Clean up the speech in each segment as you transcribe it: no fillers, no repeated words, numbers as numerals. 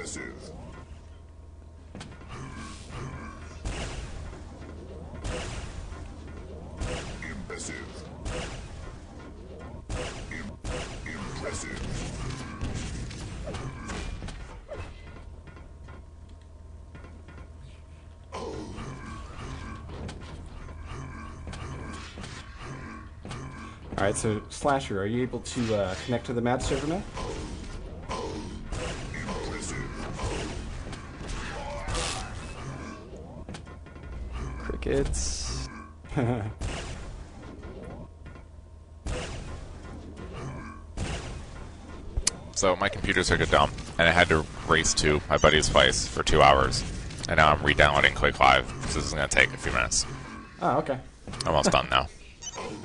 Impressive. Impressive. Impressive. Alright, so Slasher, are you able to connect to the Mad server now? Crickets. So my computer took a dump, and I had to race to my buddy's place for 2 hours. And now I'm re-downloading Quake Live, so this is going to take a few minutes. Oh, okay. Almost done now.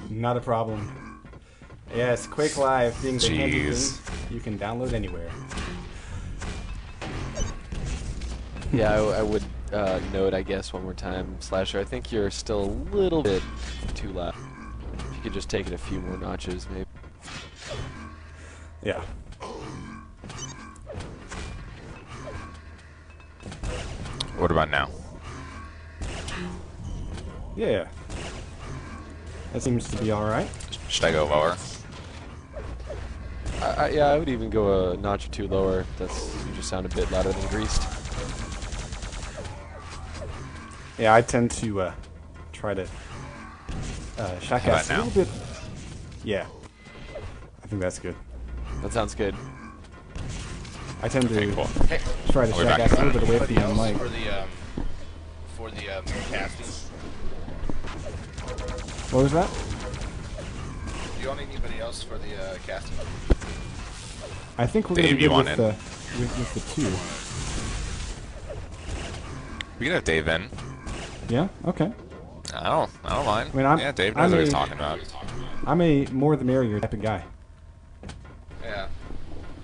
Not a problem. Yes, Quake Live being the handy Jeez. thing you can download anywhere. Yeah, I would note, I guess, one more time, Slasher, I think you're still a little bit too loud. If you could just take it a few more notches, maybe. Yeah. What about now? Yeah. That seems to be alright. Should I go lower? Yeah, I would even go a notch or two lower. You just sound a bit louder than greased. Yeah, I tend to try to shotcast a now? little bit. Yeah. I think that's good. That sounds good. I tend to Okay, cool. try to I'll be back shotcast a in a little bit away from Anybody the else mic. for the casting? What was that? Do you want anybody else for the casting? I think we're going to Dave, be you good want with in? with the two. We can have Dave in. Yeah? Okay. I don't mind. I mean, yeah, Dave knows what he's talking about. I'm a more the merrier type of guy. Yeah.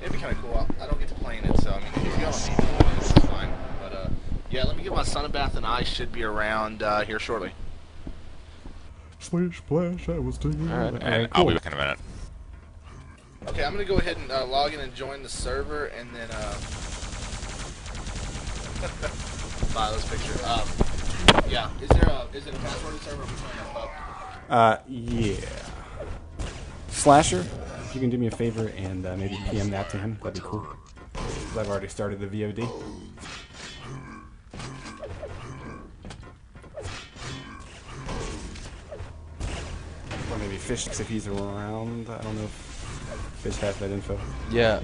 It'd be kind of cool. I don't get to play in it, so I mean, if you don't need me, it's fine. But yeah, let me get my Sunbath, and I should be around here shortly. Splish splash, I was doing. Alright. And I'll be back in a minute. Okay, I'm gonna go ahead and log in and join the server, and then buy those pictures. Yeah. Is it a password to the server? I'm trying to up. Yeah. Slasher, if you can do me a favor and maybe PM that to him, that'd be cool. 'Cause I've already started the VOD. Or maybe Fish if he's around. I don't know if Fish has that info. Yeah,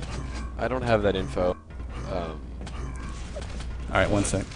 I don't have that info. Alright, one sec.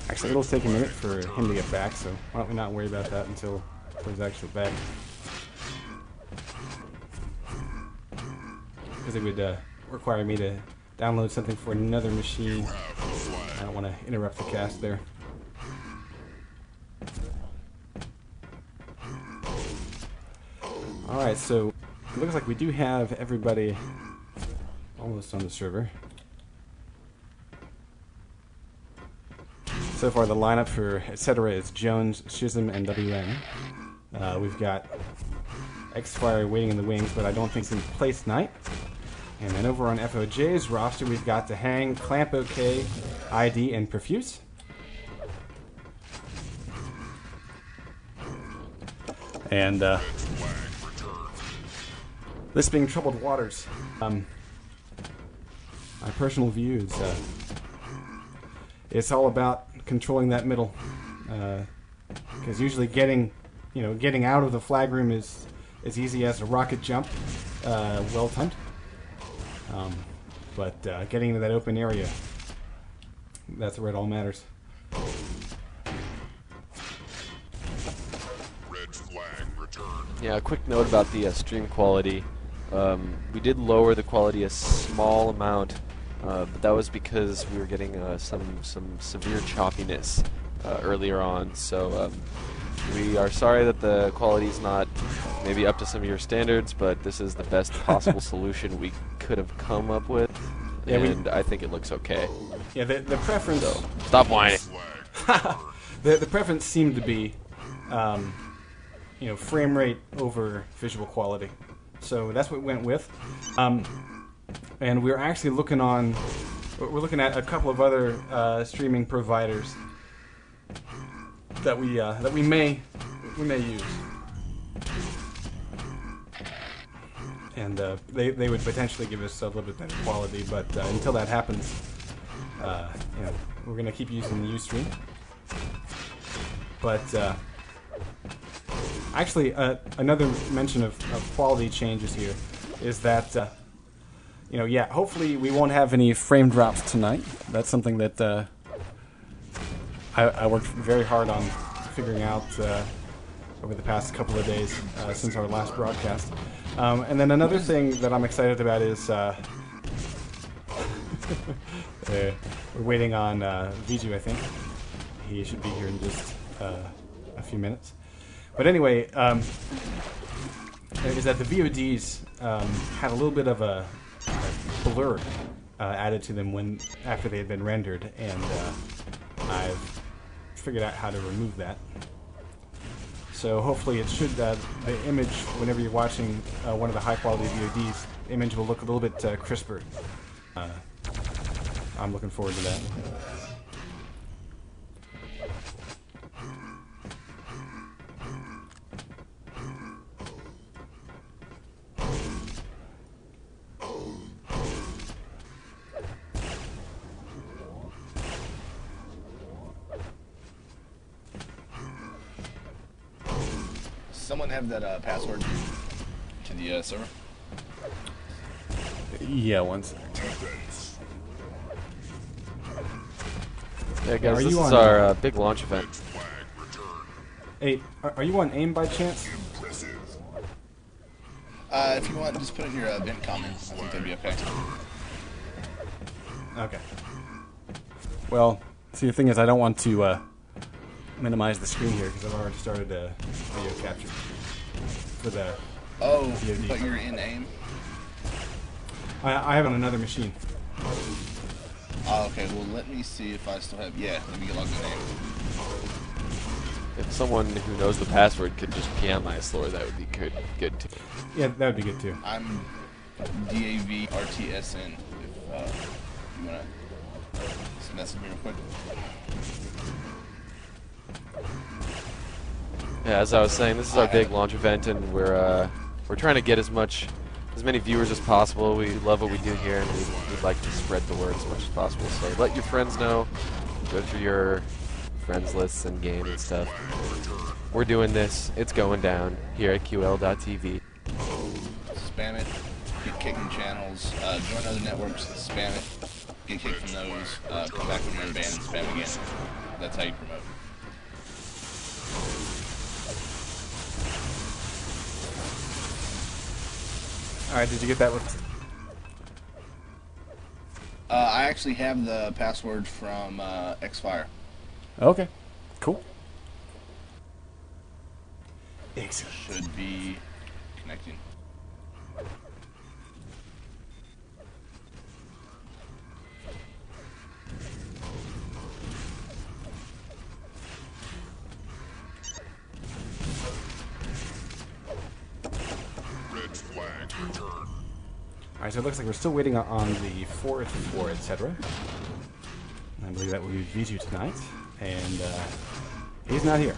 Actually, it'll take a minute for him to get back, so why don't we not worry about that until he's actually back. Because it would require me to download something for another machine. I don't want to interrupt the cast there. Alright, so it looks like we do have everybody almost on the server. So far, the lineup for etc. is Jones, Shizem, and WN. We've got X-Fire waiting in the wings, but I don't think it's in place tonight. And then over on FoJ's roster, we've got DaHang, clampOK, ID, and perfuse. And this being troubled waters, my personal view is it's all about controlling that middle, because usually getting out of the flag room is as easy as a rocket jump, well timed. But getting into that open area, that's where it all matters. Red flag returned. Yeah, a quick note about the stream quality We did lower the quality a small amount, but that was because we were getting some severe choppiness earlier on. So we are sorry that the quality is not maybe up to some of your standards, but this is the best possible solution we could have come up with, Yeah, and I think it looks okay. Yeah, the preference. So stop whining. the preference seemed to be, frame rate over visual quality. So that's what we went with. And we're actually looking at a couple of other streaming providers that we may use. And they would potentially give us a little bit better quality, but until that happens, we're going to keep using the Ustream. But actually, another mention of quality changes here is that, hopefully we won't have any frame drops tonight. That's something that I worked very hard on figuring out over the past couple of days since our last broadcast. And then another thing that I'm excited about is we're waiting on Viju, I think. He should be here in just a few minutes. But anyway, is that the VODs had a little bit of a blur added to them after they had been rendered, and I've figured out how to remove that. So hopefully it should, the image, whenever you're watching one of the high quality VODs, the image will look a little bit crisper. I'm looking forward to that. Someone have that password to the server? Yeah, once. Yeah, guys, this is on, our big launch event. Hey, are you on AIM by chance? If you want, just put in your event comments. I think that'd be okay. Okay. Well, see, the thing is, I don't want to minimize the screen here because I've already started a video capture for the VOD. But you're in AIM? I have it on another machine. Oh, okay, well, let me see if I still have... Yeah, let me get logged in AIM. If someone who knows the password could just PM my store, that would be good too. Yeah, that would be good too. I'm DAVRTSN. If you want to just message me real quick. Yeah, as I was saying, this is our big launch event, and we're trying to get as many viewers as possible. We love what we do here, and we'd like to spread the word as much as possible. So let your friends know. Go through your friends lists and game and stuff. We're doing this. It's going down here at QL.TV. Spam it. Get kicked from channels. Join other networks. Spam it. Get kicked from those. Come back when you're in band and spam again. That's how you promote. Alright, did you get that one? I actually have the password from Xfire. Okay, cool. Excellent. Should be connecting. Alright, so it looks like we're still waiting on the fourth floor, etc. I believe that will be Viju tonight, and he's not here.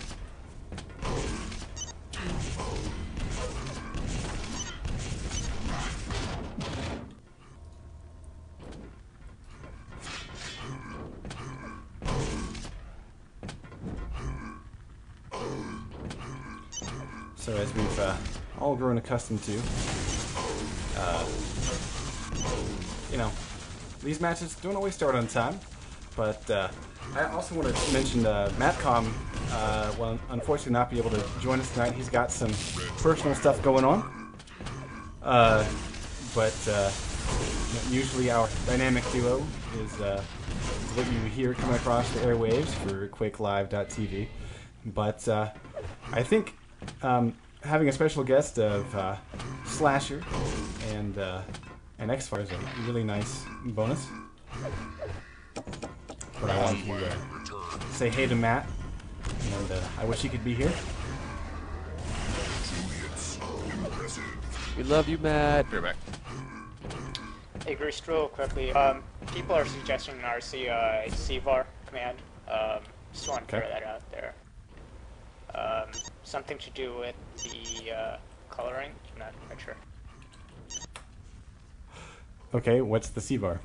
So as we've all grown accustomed to, these matches don't always start on time, but I also want to mention Matcom will unfortunately not be able to join us tonight. He's got some personal stuff going on. but usually our dynamic duo is what you hear coming across the airwaves for QuakeLive.tv. But I think having a special guest of Slasher and X-Fire is a really nice bonus. But I want to say hey to Matt, and I wish he could be here. We love you, Matt. Be right back. Hey, Greased, real quickly. People are suggesting an RC CVAR command. Just want to throw that out there. Something to do with the coloring. I'm not quite sure. Okay, what's the CVAR?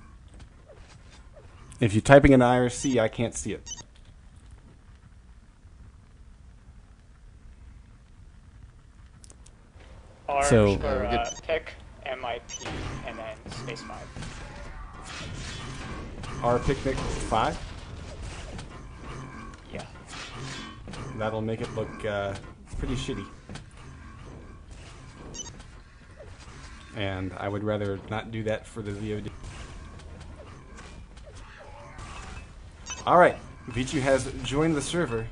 If you're typing in IRC, I can't see it. R So- for pick, MIP, and then space 5. R picnic 5. Yeah. That'll make it look pretty shitty. And I would rather not do that for the VOD. Alright, Vichu has joined the server.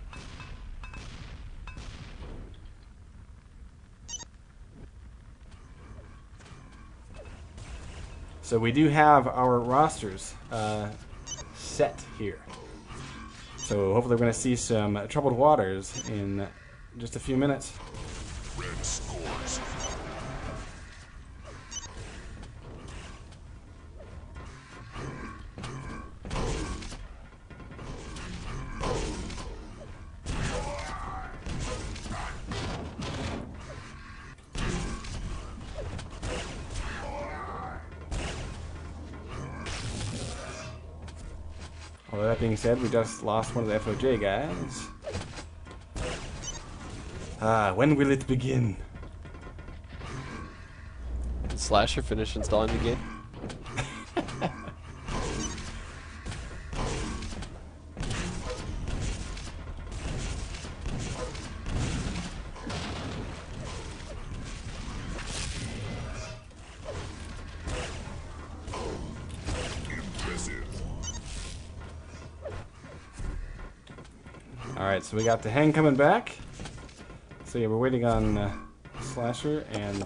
So we do have our rosters set here. So hopefully we're going to see some troubled waters in just a few minutes. Red scores. Well, that being said, we just lost one of the FoJ guys. When will it begin? Did Slasher finish installing the game? Impressive. Alright, so we got DaHang coming back. So yeah, we're waiting on Slasher and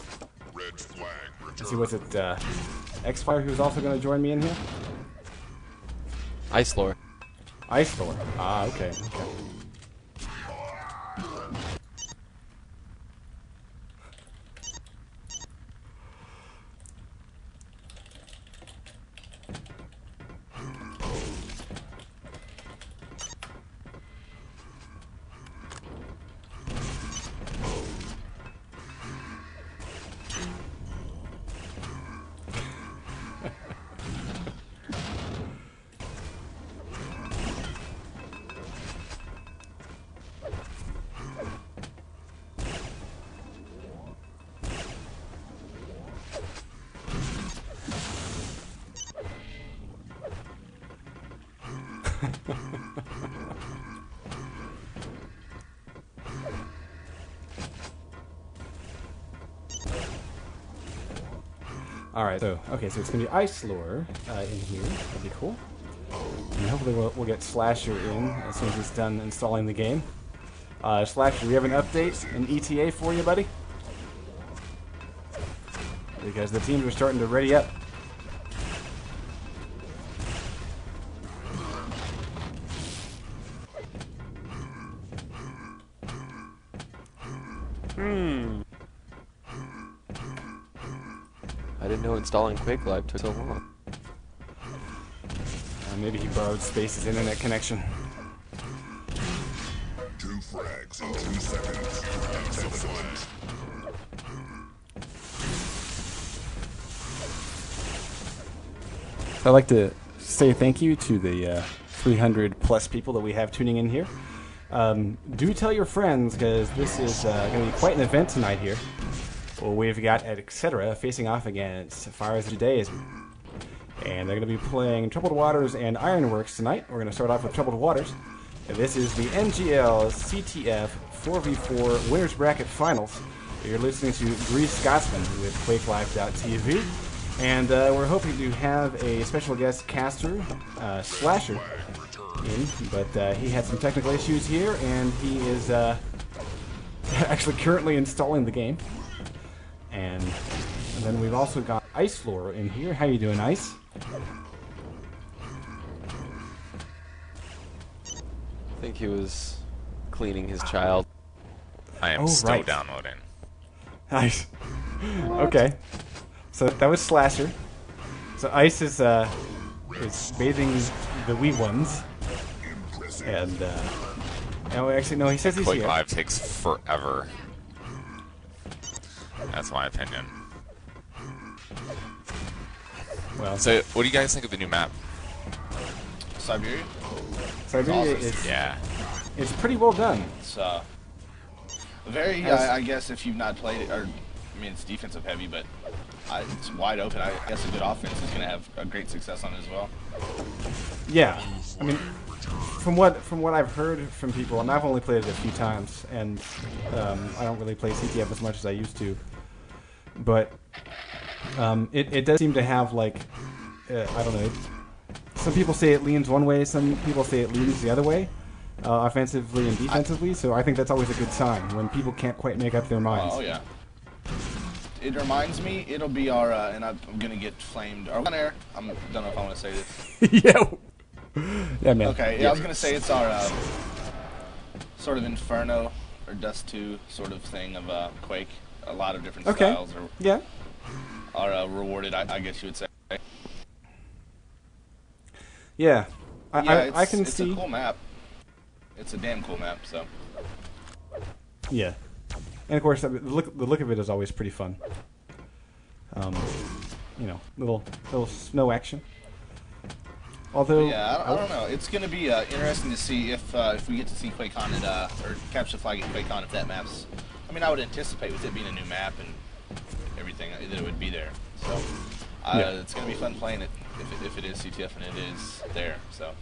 Red flag let's see, returned. what's it, X-Fire who's also going to join me in here? Ice Lore. Ice Lore. Ah, okay. Alright, so it's gonna be Ice Lore in here. That'd be cool. And hopefully we'll get Slasher in as soon as he's done installing the game. Slasher, do we have an update, an ETA for you, buddy? Because the teams are starting to ready up. I didn't know installing QuakeLive took so long. Maybe he borrowed Space's internet connection. 2 frags in 2 seconds. Excellent. I'd like to say thank you to the 300 plus people that we have tuning in here. Do tell your friends, because this is going to be quite an event tonight here. Well, we've got Etc. facing off against Fires of Judaism. And they're going to be playing Troubled Waters and Ironworks tonight. We're going to start off with Troubled Waters. And this is the NGL CTF 4v4 Winners Bracket Finals. You're listening to Grease Scotsman with QuakeLive.tv, and we're hoping to have a special guest caster, Slasher, in, but he had some technical issues here, and he is actually currently installing the game. And then we've also got Ice Lore in here. How you doing, Ice? I think he was cleaning his child. I am still downloading. Nice. Okay. So that was Slasher. So Ice is bathing the wee ones. And, no, actually, no, he says he's Quake here. Live takes forever. That's my opinion. Well, So, what do you guys think of the new map? Siberia? Siberia Awesome. is Yeah. it's pretty well done. It's very, I guess if you've not played it, or, I mean, it's defensive heavy, but it's wide open. I guess a good offense is going to have a great success on it as well. Yeah, I mean, from what I've heard from people, and I've only played it a few times, and I don't really play CTF as much as I used to, but it does seem to have, like, I don't know, some people say it leans one way, some people say it leans the other way, offensively and defensively, so I think that's always a good sign when people can't quite make up their minds. Oh, yeah. It reminds me, it'll be our, and I'm going to get flamed, our on air, I don't know if I want to say this. Yeah, man. Okay, yeah, I was going to say it's our sort of Inferno or Dust 2 sort of thing of Quake. A lot of different styles are rewarded, I guess you would say. Yeah, I can it's see. It's a cool map. It's a damn cool map, so. Yeah, and of course the look of it is always pretty fun. You know, little snow action. Although, yeah, I don't know. It's going to be interesting to see if we get to see QuakeCon or Capture the Flag at QuakeCon if that map's. I mean, I would anticipate with it being a new map and everything that it would be there. So it's going to be fun playing it if it is CTF and it is there. So.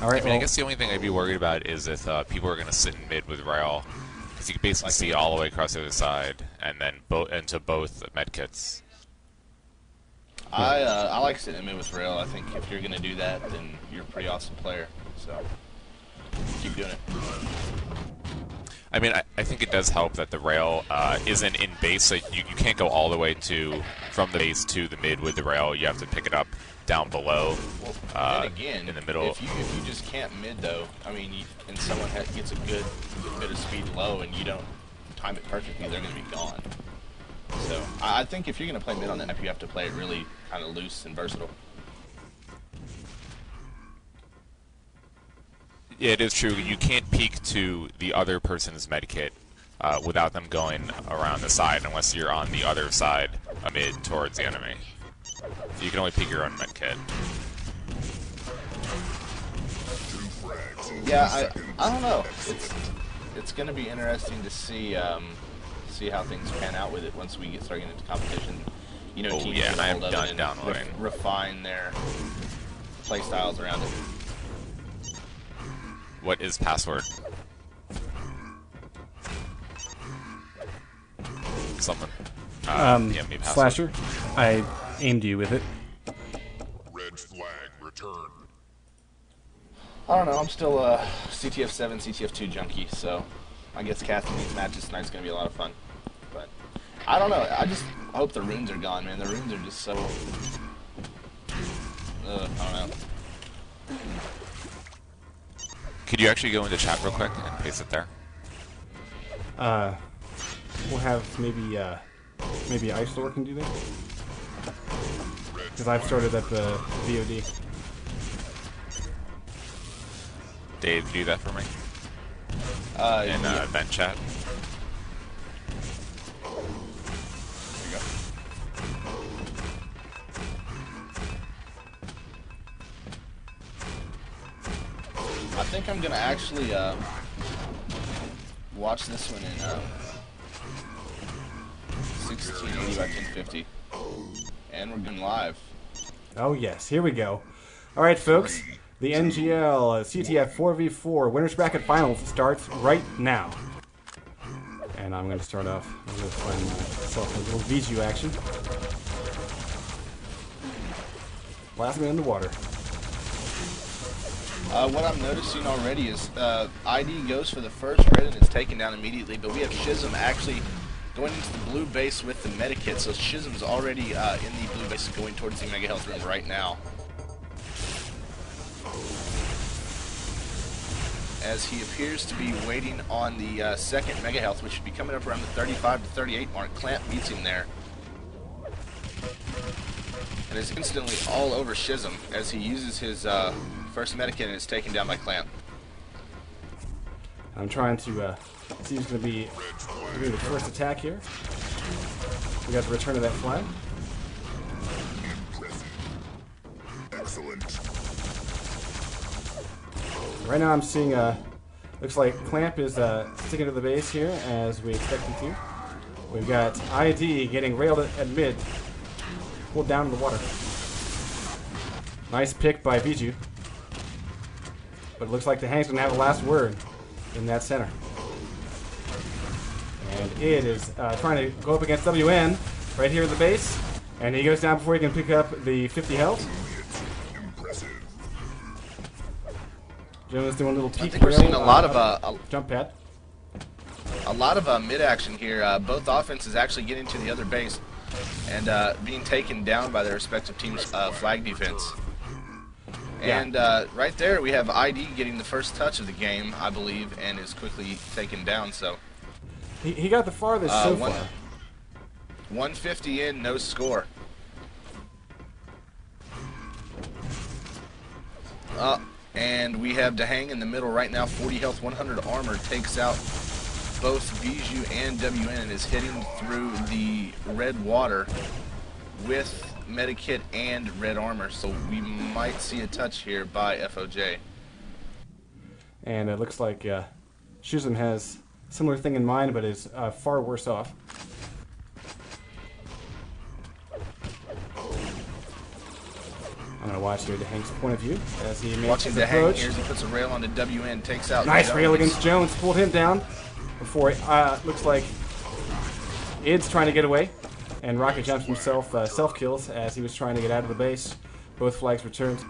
All right. I mean, I guess the only thing I'd be worried about is if people are going to sit in mid with rail, because you can basically see all the way across the other side, and then into both medkits. I like sitting in mid with rail. I think if you're going to do that, then you're a pretty awesome player. So keep doing it. I mean, I think it does help that the rail isn't in base, so you can't go all the way from the base to the mid with the rail. You have to pick it up down below, and again, in the middle. If you just can't mid though, I mean, and someone gets a good bit of speed low, and you don't time it perfectly, they're going to be gone. So I think if you're going to play mid on that map, you have to play it really kind of loose and versatile. Yeah, it is true. You can't peek to the other person's medkit without them going around the side, unless you're on the other side, mid towards the enemy. So you can only peek your own medkit. Yeah, I don't know. It's going to be interesting to see how things pan out with it once we start getting into competition. You know, teams get a hold of it and refine their play styles around it. What is password? Someone. DM me password. Slasher, I aimed you with it. Red flag returned. I don't know. I'm still a CTF 7, CTF 2 junkie, so I guess casting these matches tonight's gonna be a lot of fun. But I don't know. I just hope the runes are gone, man. The runes are just so. I don't know. Could you actually go into chat real quick and paste it there? We'll have maybe Ice Lore can do that, because I've started up VOD. Dave, do that for me. In event chat. There you go. I think I'm gonna actually watch this one in 1680 by 1050, and we're going live. Oh yes, here we go. All right, folks. The NGL CTF 4v4 Winners Bracket Finals starts right now. And I'm going to start off. I'm going to find myself a little Viju action. Blast me in the water. What I'm noticing already is ID goes for the first red and is taken down immediately, but we have Shizem actually going into the blue base with the medikit, so Shizem's already in the blue base going towards the Mega Health room right now. As he appears to be waiting on the second Mega Health, which should be coming up around the 35 to 38 mark. Clamp meets him there. And is instantly all over Shizem as he uses his first medikit and is taken down by Clamp. I'm trying to see who's going to be doing the first attack here. We got the return of that flag. Excellent. Right now I'm seeing, looks like Clamp is sticking to the base here as we expect him to. We've got ID getting railed at mid, pulled down in the water. Nice pick by Viju. But it looks like DaHang's going to have the last word in that center. And it is trying to go up against WN right here at the base. And he goes down before he can pick up the 50 health. Jones doing a little peek. I think we're seeing a lot of jump pad. A lot of mid action here. Both offenses actually getting to the other base and being taken down by their respective teams' flag defense. Yeah. And right there we have ID getting the first touch of the game, I believe, and is quickly taken down. So he got the farthest so far. 150 in, no score. And we have DaHang in the middle right now, 40 health, 100 armor, takes out both Viju and WN and is hitting through the red water with medikit and red armor. So we might see a touch here by FoJ. And it looks like Shizem has a similar thing in mind, but is far worse off. I'm going to watch here DaHang's point of view as he makes Watching his DaHang approach. here as he puts a rail onto WN, takes out Nice Jones. rail against Jones, pulled him down before looks like Id's trying to get away. And Rocket jumps himself, self-kills as he was trying to get out of the base. Both flags returned.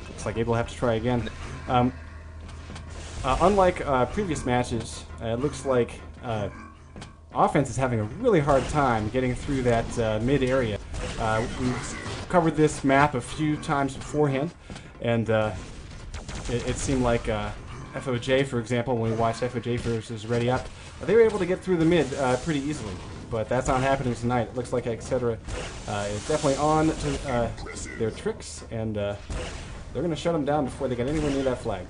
Looks like Id will have to try again. Unlike previous matches, it looks like offense is having a really hard time getting through that mid area. We've covered this map a few times beforehand, and it seemed like FoJ, for example, when we watched FoJ versus Ready Up, they were able to get through the mid pretty easily. But that's not happening tonight. It looks like Etc. Is definitely on to their tricks, and they're going to shut them down before they get anywhere near that flag.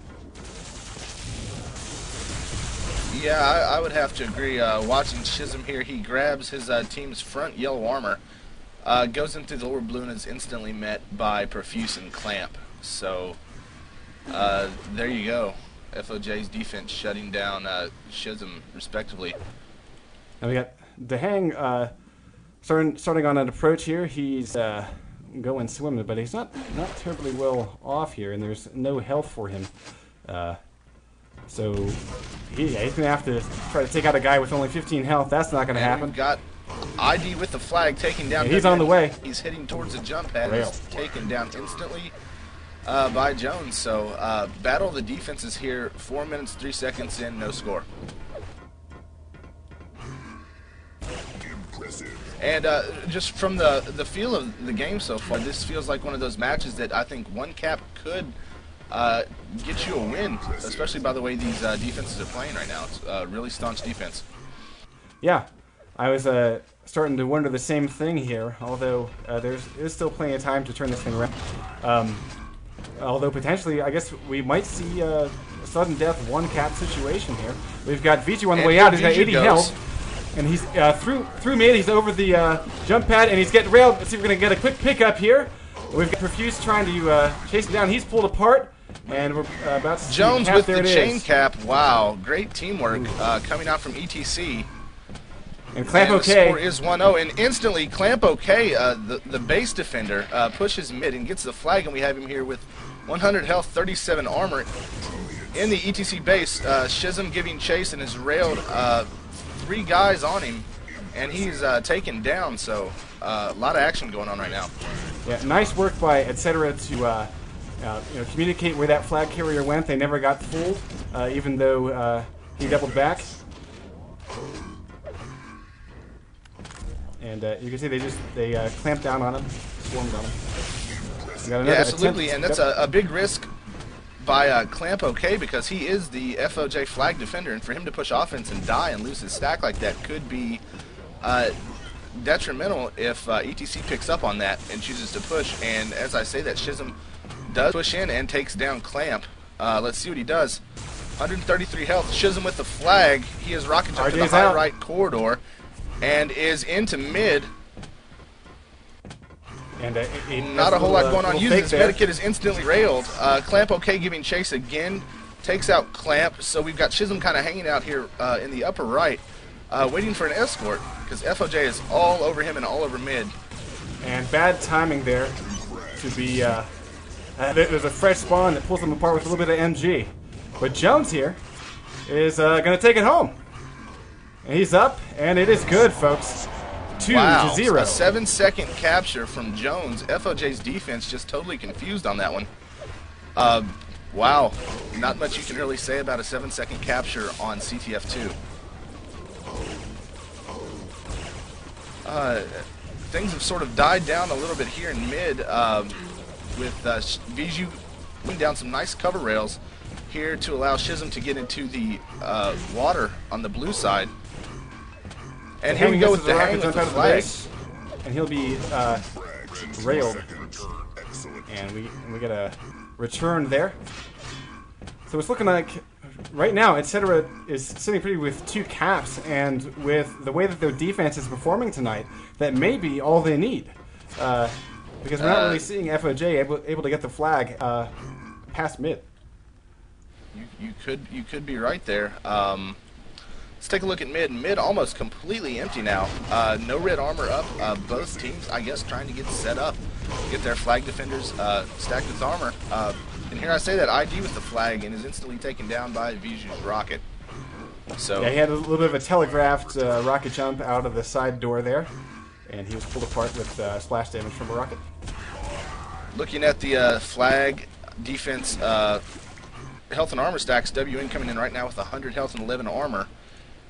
Yeah, I would have to agree. Watching Shizem here, he grabs his team's front yellow armor, goes into the lower blue, and is instantly met by Perfuse and Clamp. So, there you go. FoJ's defense shutting down Shizem, respectively. And we got DaHang starting on an approach here. He's going swimming, but he's not terribly well off here, and there's no health for him. So he's going to have to try to take out a guy with only 15 health. That's not going to happen. We've got ID with the flag taking down. Yeah, he's on the way. He's heading towards the jump pad. He's taken down instantly by Jones. So battle of the defenses here. 4 minutes, 3 seconds in, no score. And just from the feel of the game so far, this feels like one of those matches that I think one cap could get you a win, especially by the way these defenses are playing right now. It's really staunch defense. Yeah, I was starting to wonder the same thing here, although there's still plenty of time to turn this thing around. Although potentially, I guess we might see a sudden death one cap situation here. We've got Viju on the way out. He's got 80 health, and he's through mid. He's over the jump pad, and he's getting railed. Let's see if we're gonna get a quick pickup here. We've got Perfuse trying to chase him down. He's pulled apart. And we're about to see Jones cap. with There the it chain is. cap. Wow, great teamwork coming out from ETC. And clampOK. The score is 1-0, and instantly clampOK, the base defender, pushes mid and gets the flag, and we have him here with 100 health, 37 armor. in the ETC base. Shizem giving chase and has railed 3 guys on him, and he's taken down. So a lot of action going on right now. Yeah, nice work by etc. to communicate where that flag carrier went. They never got fooled, even though he doubled back. And you can see they clamped down on him, swarmed on him. Yeah, absolutely, and that's a big risk by clampOK because he is the FoJ flag defender, and for him to push offense and die and lose his stack like that could be detrimental if ETC picks up on that and chooses to push. And as I say that, Shizem does push in and takes down Clamp. Let's see what he does. 133 health. Shizem with the flag. He has rocket jumped to the high right corridor and is into mid. And not a whole lot going on. Uses his medikit is instantly railed. clampOK giving chase again. Takes out Clamp. So we've got Shizem kind of hanging out here in the upper right, waiting for an escort because FoJ is all over him and all over mid. And bad timing there to be. There's a fresh spawn that pulls them apart with a little bit of MG. But Jones here is going to take it home. And he's up, and it is good, folks. 2-0. A 7-second capture from Jones. FoJ's defense just totally confused on that one. Wow. Not much you can really say about a 7-second capture on CTF2. Things have sort of died down a little bit here in mid with Viju putting down some nice cover rails here to allow Shizem to get into the water on the blue side. And here we go with DaHang with the flag. And he'll be railed. And we get a return there. So it's looking like right now, etc. is sitting pretty with 2 caps, and with the way that their defense is performing tonight, that may be all they need. Because we're not really seeing FoJ able to get the flag past mid. You could be right there. Let's take a look at mid. Mid almost completely empty now. No red armor up. Both teams, I guess, trying to get set up, get their flag defenders stacked with armor. And here I say that ID with the flag and is instantly taken down by Viju's rocket. So yeah, he had a little bit of a telegraphed rocket jump out of the side door there, and he was pulled apart with splash damage from a rocket. Looking at the flag defense health and armor stacks, WN coming in right now with 100 health and 11 armor.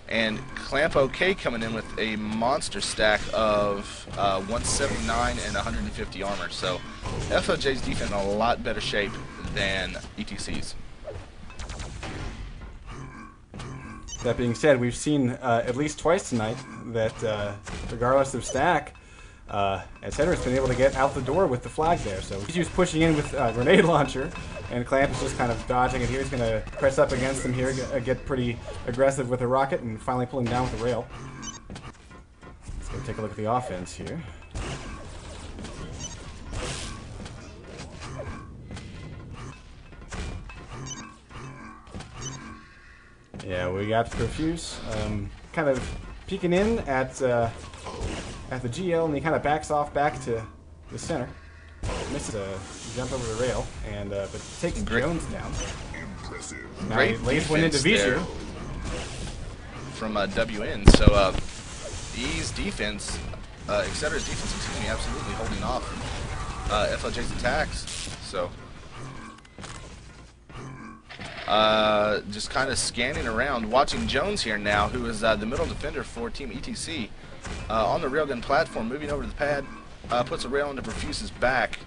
And clampOK coming in with a monster stack of 179 and 150 armor. So FoJ's defense in a lot better shape than ETC's. That being said, we've seen at least twice tonight that regardless of stack, etc. has been able to get out the door with the flag there. So he's just pushing in with a grenade launcher, and Clamp is just kind of dodging it here. He's going to press up against him here, get pretty aggressive with a rocket, and finally pull him down with the rail. Let's go take a look at the offense here. Yeah, we got perfuse, kind of peeking in at the GL, and he kind of backs off back to the center. Misses a jump over the rail, and but takes Jones down. Now he lays one into Viju from WN. So E's defense, etc's defense, excuse me, absolutely holding off FoJ's attacks. So just kind of scanning around, watching Jones here now, who is the middle defender for Team ETC, on the railgun platform, moving over to the pad, puts a rail into Perfuse's back.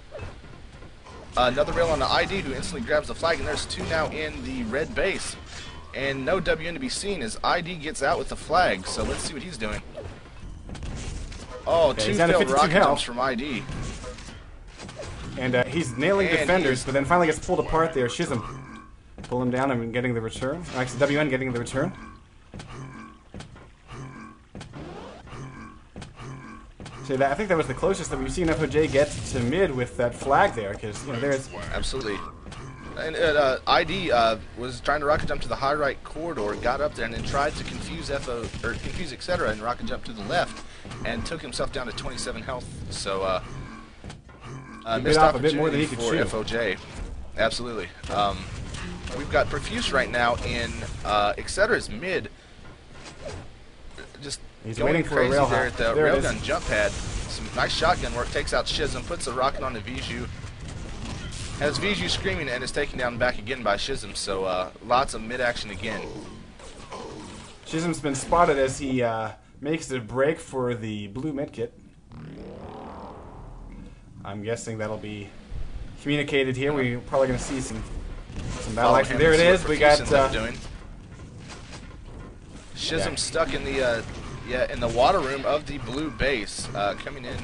Another rail on the ID, who instantly grabs the flag, and there's 2 now in the red base. And no WN to be seen as ID gets out with the flag, so let's see what he's doing. Oh, okay, 2 failed rocket health. jumps from ID. And he's nailing defenders, but then finally gets pulled apart there. Shizem pull him down and getting the return. Actually, WN getting the return. So I think that was the closest that we've seen FoJ get to mid with that flag there, because there's absolutely. And ID was trying to rocket jump to the high right corridor, got up there, and then tried to confuse confuse etc. and rocket jump to the left, and took himself down to 27 health. So missed off a bit more than he could for shoot. FoJ. Absolutely. we've got Perfuse right now in Etc's mid. Just He's going waiting for a crazy rail there hop. at the There it railgun is. jump pad. Some nice shotgun work, takes out Shizem, puts a rocket on the Viju. Has Viju screaming and is taken down back again by Shizem, so lots of mid-action again. Shizem's been spotted as he makes the break for the blue medkit. I'm guessing that'll be communicated here. We're probably going to see some battle Follow action. him There it and see is. what We got Perfuse ends up doing. Shizem yeah. stuck in the in the water room of the blue base, coming in.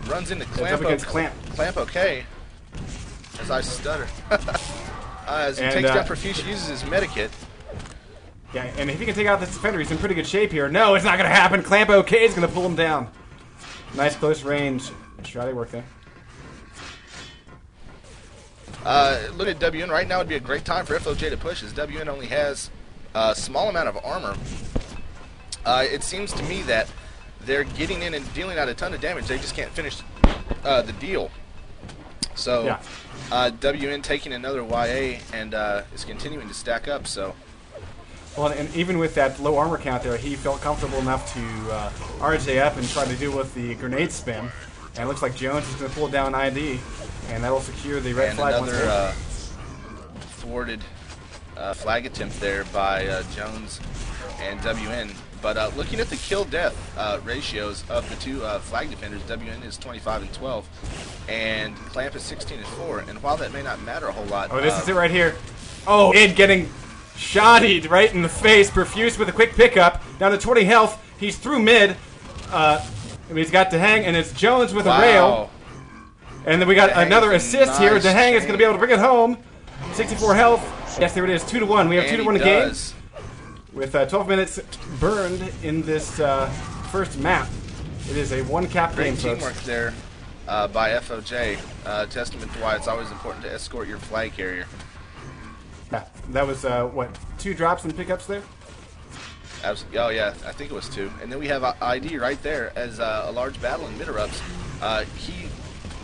Runs into up against Clamp. clampOK. As I stutter. As he And, takes down Perfuse, uses his medikit. Yeah, and if he can take out this defender, he's in pretty good shape here. No, it's not going to happen. clampOK is going to pull him down. Nice close range shot work there. Look at WN right now would be a great time for FoJ to push, as WN only has a small amount of armor. It seems to me that they're getting in and dealing out a ton of damage. They just can't finish the deal. So Yeah. WN taking another YA and is continuing to stack up. So Well, and even with that low armor count there, he felt comfortable enough to RJ up and try to deal with the grenade spam. And it looks like Jones is going to pull down ID, and that'll secure the red and flag once another more. thwarted flag attempt there by Jones and WN. But looking at the kill-death ratios of the two flag defenders, WN is 25 and 12, and Clamp is 16 and 4. And while that may not matter a whole lot, Oh, this is it right here. Oh, Id getting shottied right in the face. Perfuse with a quick pickup. Down to 20 health. He's through mid. He's got DaHang, and it's Jones with a rail. And then we got DaHang another is a assist here. nice DaHang is going to be able to chain. bring it home. 64 health. Yes, there it is. 2-1. We have 2-1 in the game. does. With 12 minutes burned in this first map. It is a one-cap game, Great folks. teamwork there by FoJ. Testament to why it's always important to escort your flag carrier. Yeah, that was, what, 2 drops and pickups there? Oh yeah, I think it was 2. And then we have ID right there as a large battle in mid-erupts. He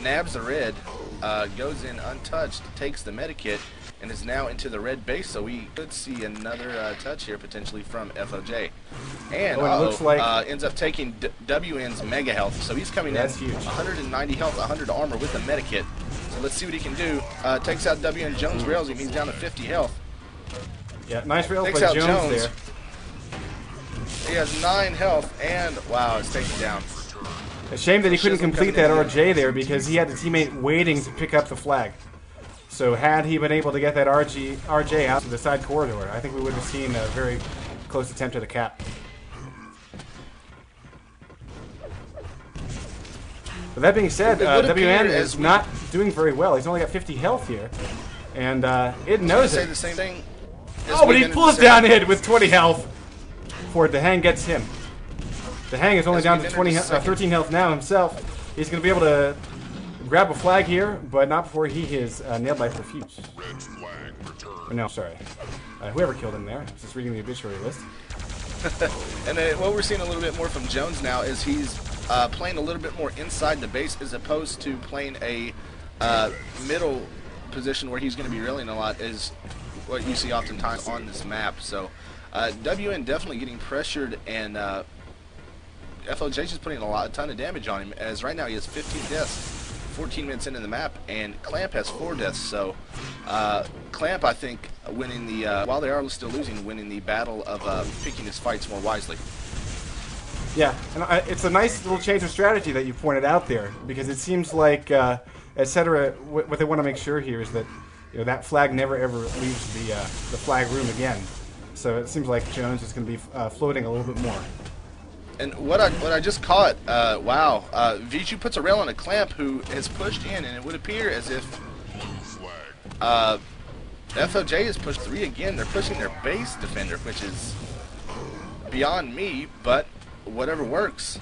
nabs the red, goes in untouched, takes the medikit, and is now into the red base. So we could see another touch here potentially from FoJ. And it looks like ends up taking WN's mega health. So he's coming That's in huge. 190 health, 100 armor with the medikit. So let's see what he can do. Takes out WN. Jones rails him. He's down to 50 health. Yeah, nice rails Takes by out Jones Jones. there. He has 9 health, and wow, it's taken down. A shame that he couldn't Shizem complete coming that in RJ there because he had a teammate waiting to pick up the flag. So had he been able to get that RJ out to the side corridor, I think we would have seen a very close attempt at a cap. But that being said, It would WN appear is as we- not doing very well. He's only got 50 health here. And Id knows Say it. the same thing. Oh, but he pulls down Id with 20 health before DaHang gets him. DaHang is only As down we've to entered 20, the second. 13 health now himself. He's going to be able to grab a flag here, but not before he is nailed by Perfuse. Red flag returned. No, sorry. Whoever killed him there. I was just reading the obituary list. And what we're seeing a little bit more from Jones now is he's playing a little bit more inside the base as opposed to playing a middle position where he's going to be railing a lot, is what you see oftentimes on this map. So WN definitely getting pressured, and FoJ just putting a ton of damage on him, as right now he has 15 deaths 14 minutes into the map, and Clamp has 4 deaths. So Clamp, I think, winning the while they are still losing, winning the battle of picking his fights more wisely. Yeah, and it's a nice little change of strategy that you pointed out there, because it seems like, etc. What they want to make sure here is that that flag never ever leaves the flag room again. So it seems like Jones is going to be floating a little bit more. And what I just caught, wow, Viju puts a rail on a Clamp who has pushed in, and it would appear as if FoJ has pushed 3 again. They're pushing their base defender, which is beyond me, but whatever works.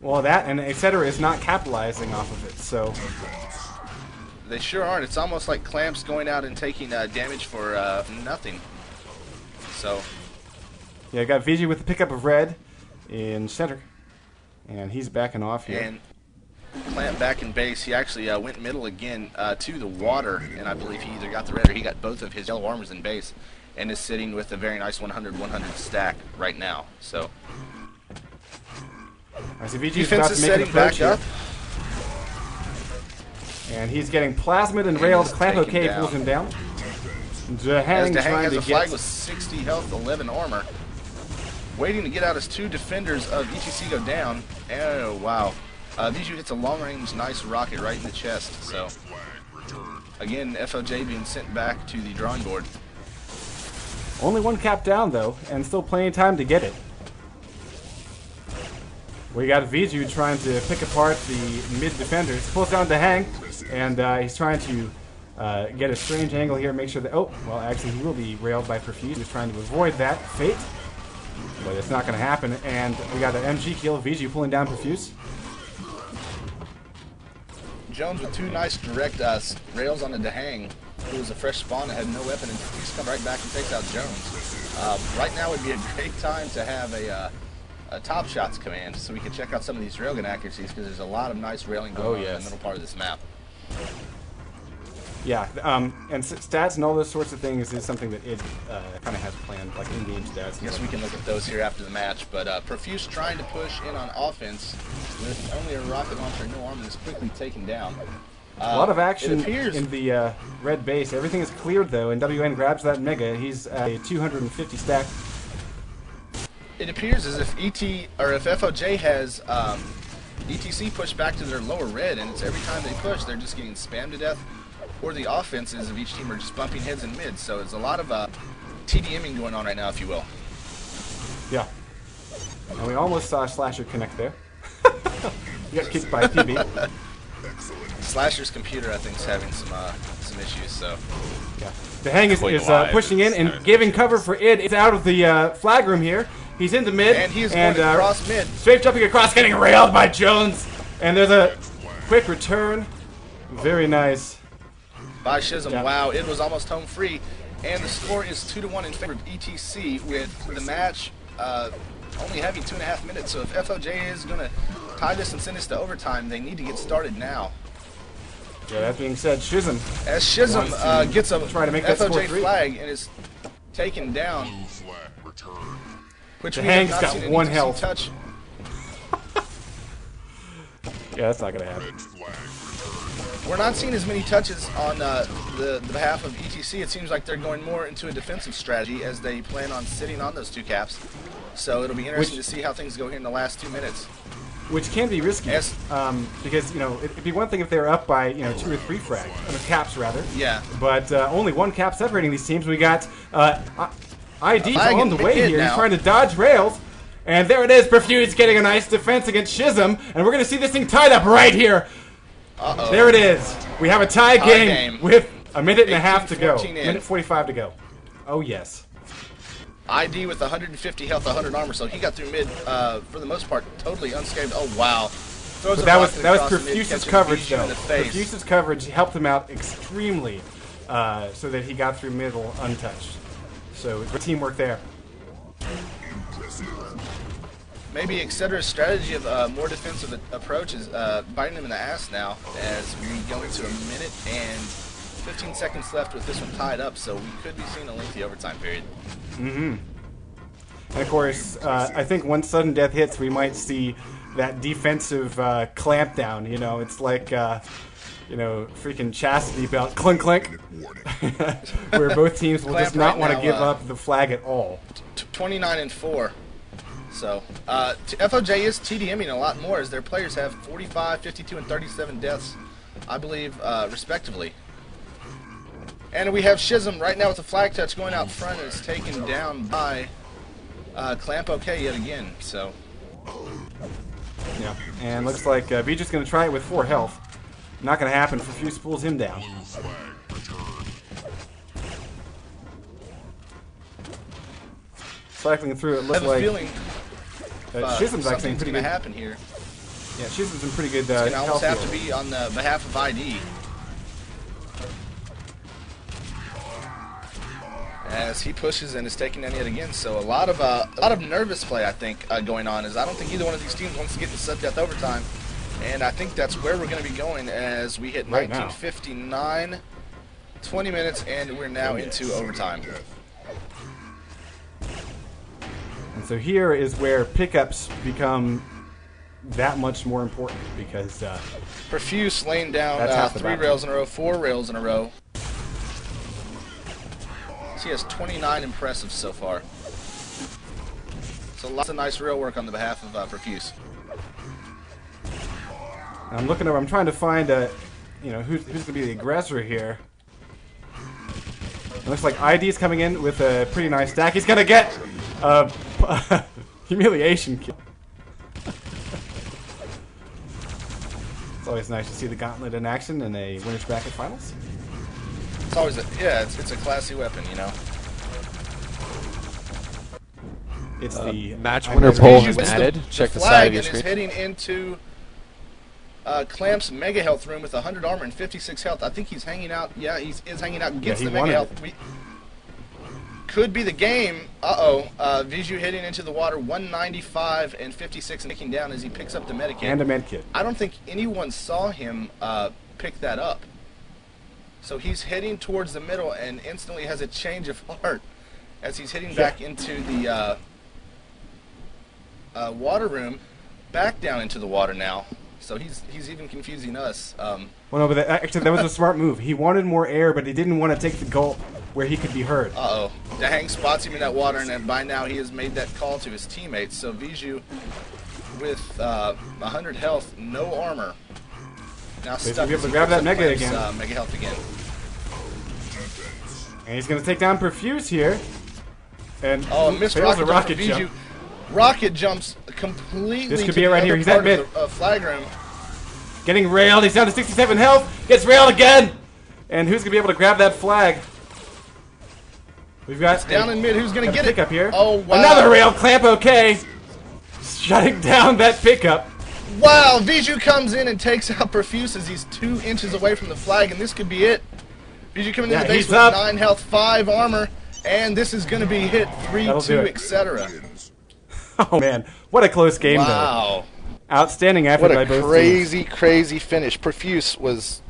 Well, that and etc. is not capitalizing off of it, so They sure aren't. It's almost like Clamp's going out and taking damage for nothing. So yeah, I got Viju with the pickup of red in center, and he's backing off here. and plant back in base. He actually went middle again to the water, and I believe he either got the red or he got both of his yellow armors in base, and is sitting with a very nice 100-100 stack right now. So I see VG is defense about is to make an setting approach back here. up. And he's getting plasmid and railed. he's clampOK taken pulls down. him down. As DaHang DaHang trying has to a flag get... with 60 health, 11 armor. Waiting to get out as two defenders of ETC go down. Oh, wow. Viju hits a long-range nice rocket right in the chest. So, again, FoJ being sent back to the drawing board. Only one cap down, though, and still plenty of time to get it. We got Viju trying to pick apart the mid defenders. Pulls down DaHang, and he's trying to get a strange angle here, make sure that... Oh, well, actually, he will be railed by perfuse. He's trying to avoid that fate, but it's not going to happen. And we got an MG kill. Viju pulling down perfuse. Jones with two nice direct rails on the DaHang, who was a fresh spawn and had no weapon, and he's come right back and takes out Jones. Right now would be a great time to have a top shots command, so we can check out some of these railgun accuracies, because there's a lot of nice railing going on in the middle part of this map. Yeah, and stats and all those sorts of things is something that it kind of has planned, like in-game stats. I guess we can look at those here after the match, but Perfuse trying to push in on offense with only a rocket launcher and no armor is quickly taken down. A lot of action appears in the red base. Everything is cleared, though, and WN grabs that Mega. He's at a 250 stack. It appears as if if FoJ has ETC pushed back to their lower red, and it's every time they push, they're just getting spammed to death, or the offenses of each team are just bumping heads in mid. So it's a lot of TDMing going on right now, if you will. Yeah. And we almost saw Slasher connect there. He got kicked by PB. Slasher's computer, I think, is having some issues. So Yeah. DaHang is pushing in and giving cover for id. It's out of the flag room here. He's into mid. And he is going across mid. Straight jumping across, getting railed by Jones. And there's a quick return. Very nice. By shizem. Yeah. Wow, it was almost home free. And the score is 2-1 in favor of ETC, with the match only having 2.5 minutes. So if FoJ is going to tie this and send this to overtime, they need to get started now. Yeah, that being said, Shizem. As Shizem gets a try to make that score FoJ 3. flag and is taken down, which we DaHang's have not got seen an 1 ETC health. touch. Yeah, that's not going to happen. We're not seeing as many touches on the behalf of ETC. It seems like they're going more into a defensive strategy as they plan on sitting on those 2 caps. So it'll be interesting to see how things go here in the last 2 minutes. Which can be risky, Yes. because, you know, it'd be one thing if they were up by, you know, 2 or 3 caps, rather. Yeah. But only 1 cap separating these teams. We got ID's Flag on the in way mid here. now. He's trying to dodge rails. And there it is. Perfuse getting a nice defense against Shizem. And we're going to see this thing tied up right here. Uh-oh. There it is. We have a tie game with a minute and a half to go. 18-14 in. Minute 45 to go. Oh, yes. ID with 150 health, 100 armor, so he got through mid for the most part totally unscathed. Oh wow! Throws But a that was rocket that was across mid, Perfuse's catches coverage, Viju though. in the face. Perfuse's coverage helped him out extremely, so that he got through middle untouched. So good teamwork there. Maybe Excedrin's strategy of more defensive approach is biting him in the ass now, as we go into a minute and 15 seconds left with this one tied up. So we could be seeing a lengthy overtime period. Mm-hmm. And of course, I think once sudden death hits, we might see that defensive clamp down. You know, it's like, you know, freaking chastity belt, clink clink, where both teams will just not want to give up the flag at all. 29-4. So FoJ is TDMing a lot more, as their players have 45, 52, and 37 deaths, I believe, respectively. And we have Shizem right now with the flag touch going out front, and is taken down by clampOK yet again. So yeah, and looks like Vija's going to try it with 4 health. Not going to happen. Perfuse pulls him down. Cycling through, it I looks have a like feeling Shizem's actually in something's pretty going to good. happen here. Yeah, Shizem's in pretty good It's going to almost health have to here. be on the behalf of ID. As he pushes and is taken down yet again, so a lot of nervous play, I think, going on. As I don't think either one of these teams wants to get into sudden death overtime. And I think that's where we're going to be going as we hit Right now. 1959, 20 minutes, and we're now into overtime. And so here is where pickups become that much more important because Perfuse laying down That's half the 3 battle. rails in a row, 4 rails in a row. So he has 29 impressive so far. So lots of nice rail work on the behalf of Perfuse. I'm looking over. I'm trying to find who's going to be the aggressor here. It looks like ID's coming in with a pretty nice stack. He's going to get humiliation kill. It's always nice to see the gauntlet in action in a winners bracket finals. It's always it's a classy weapon, you know. It's the Match winner poll has Gets been added. Check the flag side of your and is screen. heading into Clamp's mega health room with 100 armor and 56 health. I think he's hanging out. Yeah, he is hanging out. Gets he the mega wanted health. Could be the game. Viju hitting into the water, 195 and 56 and taking down as he picks up the medikit. and a med kit. I don't think anyone saw him pick that up. So he's heading towards the middle and instantly has a change of heart as he's heading back into the water room, back down into the water now. So he's even confusing us. Well, no, but actually that was a smart move. He wanted more air, but he didn't want to take the gulp where he could be heard. DaHang spots him in that water, and then by now he has made that call to his teammates. So Viju with 100 health, no armor. Now he's stuck gonna be able to as he grab picks that up mega Clamp's, again. Mega health again. And he's going to take down Perfuse here. And Missed fails a rocket rocket jump from Viju. jump. Rocket jumps completely This could to be it the right here. other He's at part mid. of the flag room. Getting railed. He's down to 67 health. Gets railed again. And who's going to be able to grab that flag? We've got Down in mid, who's going to get it? pickup here. Oh, wow. Another rail. clampOK. Shutting down that pickup. Wow, Viju comes in and takes out Perfuse as he's 2 inches away from the flag, and this could be it. Viju coming in the base he's with up. 9 health, 5 armor, and this is going to be hit That'll do 3-2, it. etc. Oh, man. What a close game, though. Wow. Outstanding effort What by a both teams. crazy, crazy finish. Perfuse was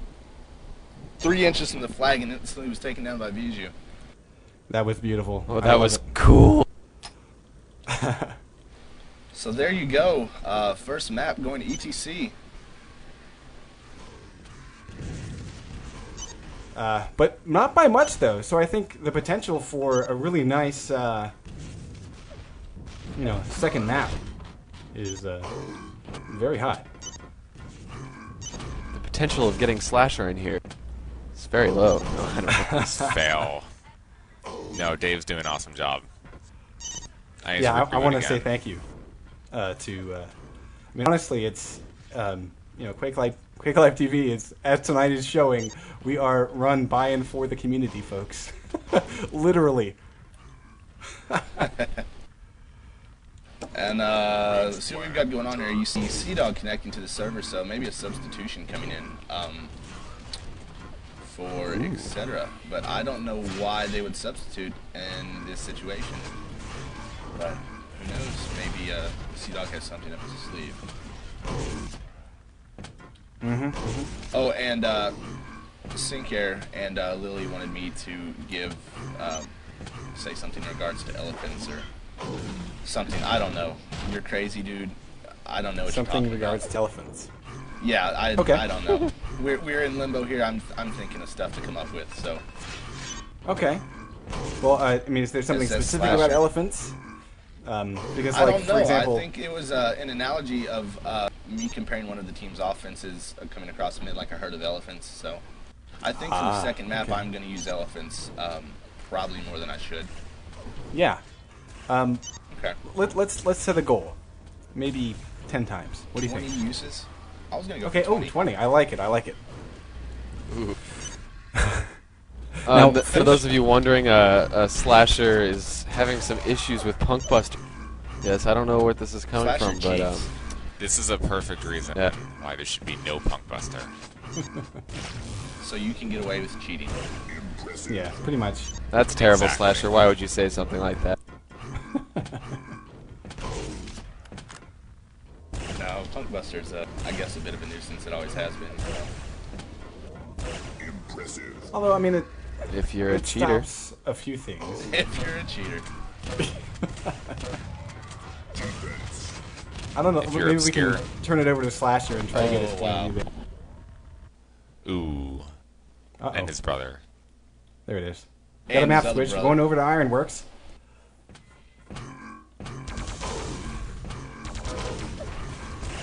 3 inches from the flag and instantly was taken down by Viju. That was beautiful. Oh, I that love was it. cool. So there you go. First map going to ETC. But not by much, though. So I think the potential for a really nice, second map is very high. The potential of getting Slasher in here is very low. No, I don't know. Fail. No, Dave's doing an awesome job. Yeah, I want to say thank you honestly, it's Quake Life TV is, as tonight is showing, we are run by and for the community, folks. Literally. And see what we've got going on here. You see cdogg connecting to the server, so maybe a substitution coming in for etc. But I don't know why they would substitute in this situation. But who knows? Maybe cdogg has something up his sleeve. Oh, and Sinkair and Lily wanted me to say something in regards to elephants or something. I don't know. You're crazy, dude. I don't know what Something you're in talking regards about. to elephants. Yeah, I Okay. don't know. We're in limbo here. I'm thinking of stuff to come up with. So Okay. Well, is there something It says specific Slasher. about elephants? Because, I like, don't know. for example, I think it was an analogy of me comparing one of the team's offenses coming across mid like a herd of elephants. So I think for the second map, okay. I'm going to use elephants probably more than I should. yeah. Okay. Let's set a goal. Maybe 10 times. What do you 20 think? uses. I was going to go Okay. for 20. 20. I like it. Ooh. Now, For those of you wondering, Slasher is having some issues with Punk Buster. Yes, I don't know where this is coming Slasher from, but cheats. This is a perfect reason Yeah. why there should be no Punk Buster. So you can get away with cheating. yeah, pretty much. that's terrible, Exactly. Slasher. Why would you say something like that? No, No, Punkbuster's, I guess, a bit of a nuisance. It always has been. Impressive. Although, I mean, If you're a it cheater. stops a few things. If you're a cheater. Defense. I don't know. If you're Maybe we can obscure. turn it over to Slasher and try to get Oh, his team wow. moving. Ooh. Uh-oh. And his brother. There it is. And Got a map his other switch. brother. Going over to Ironworks.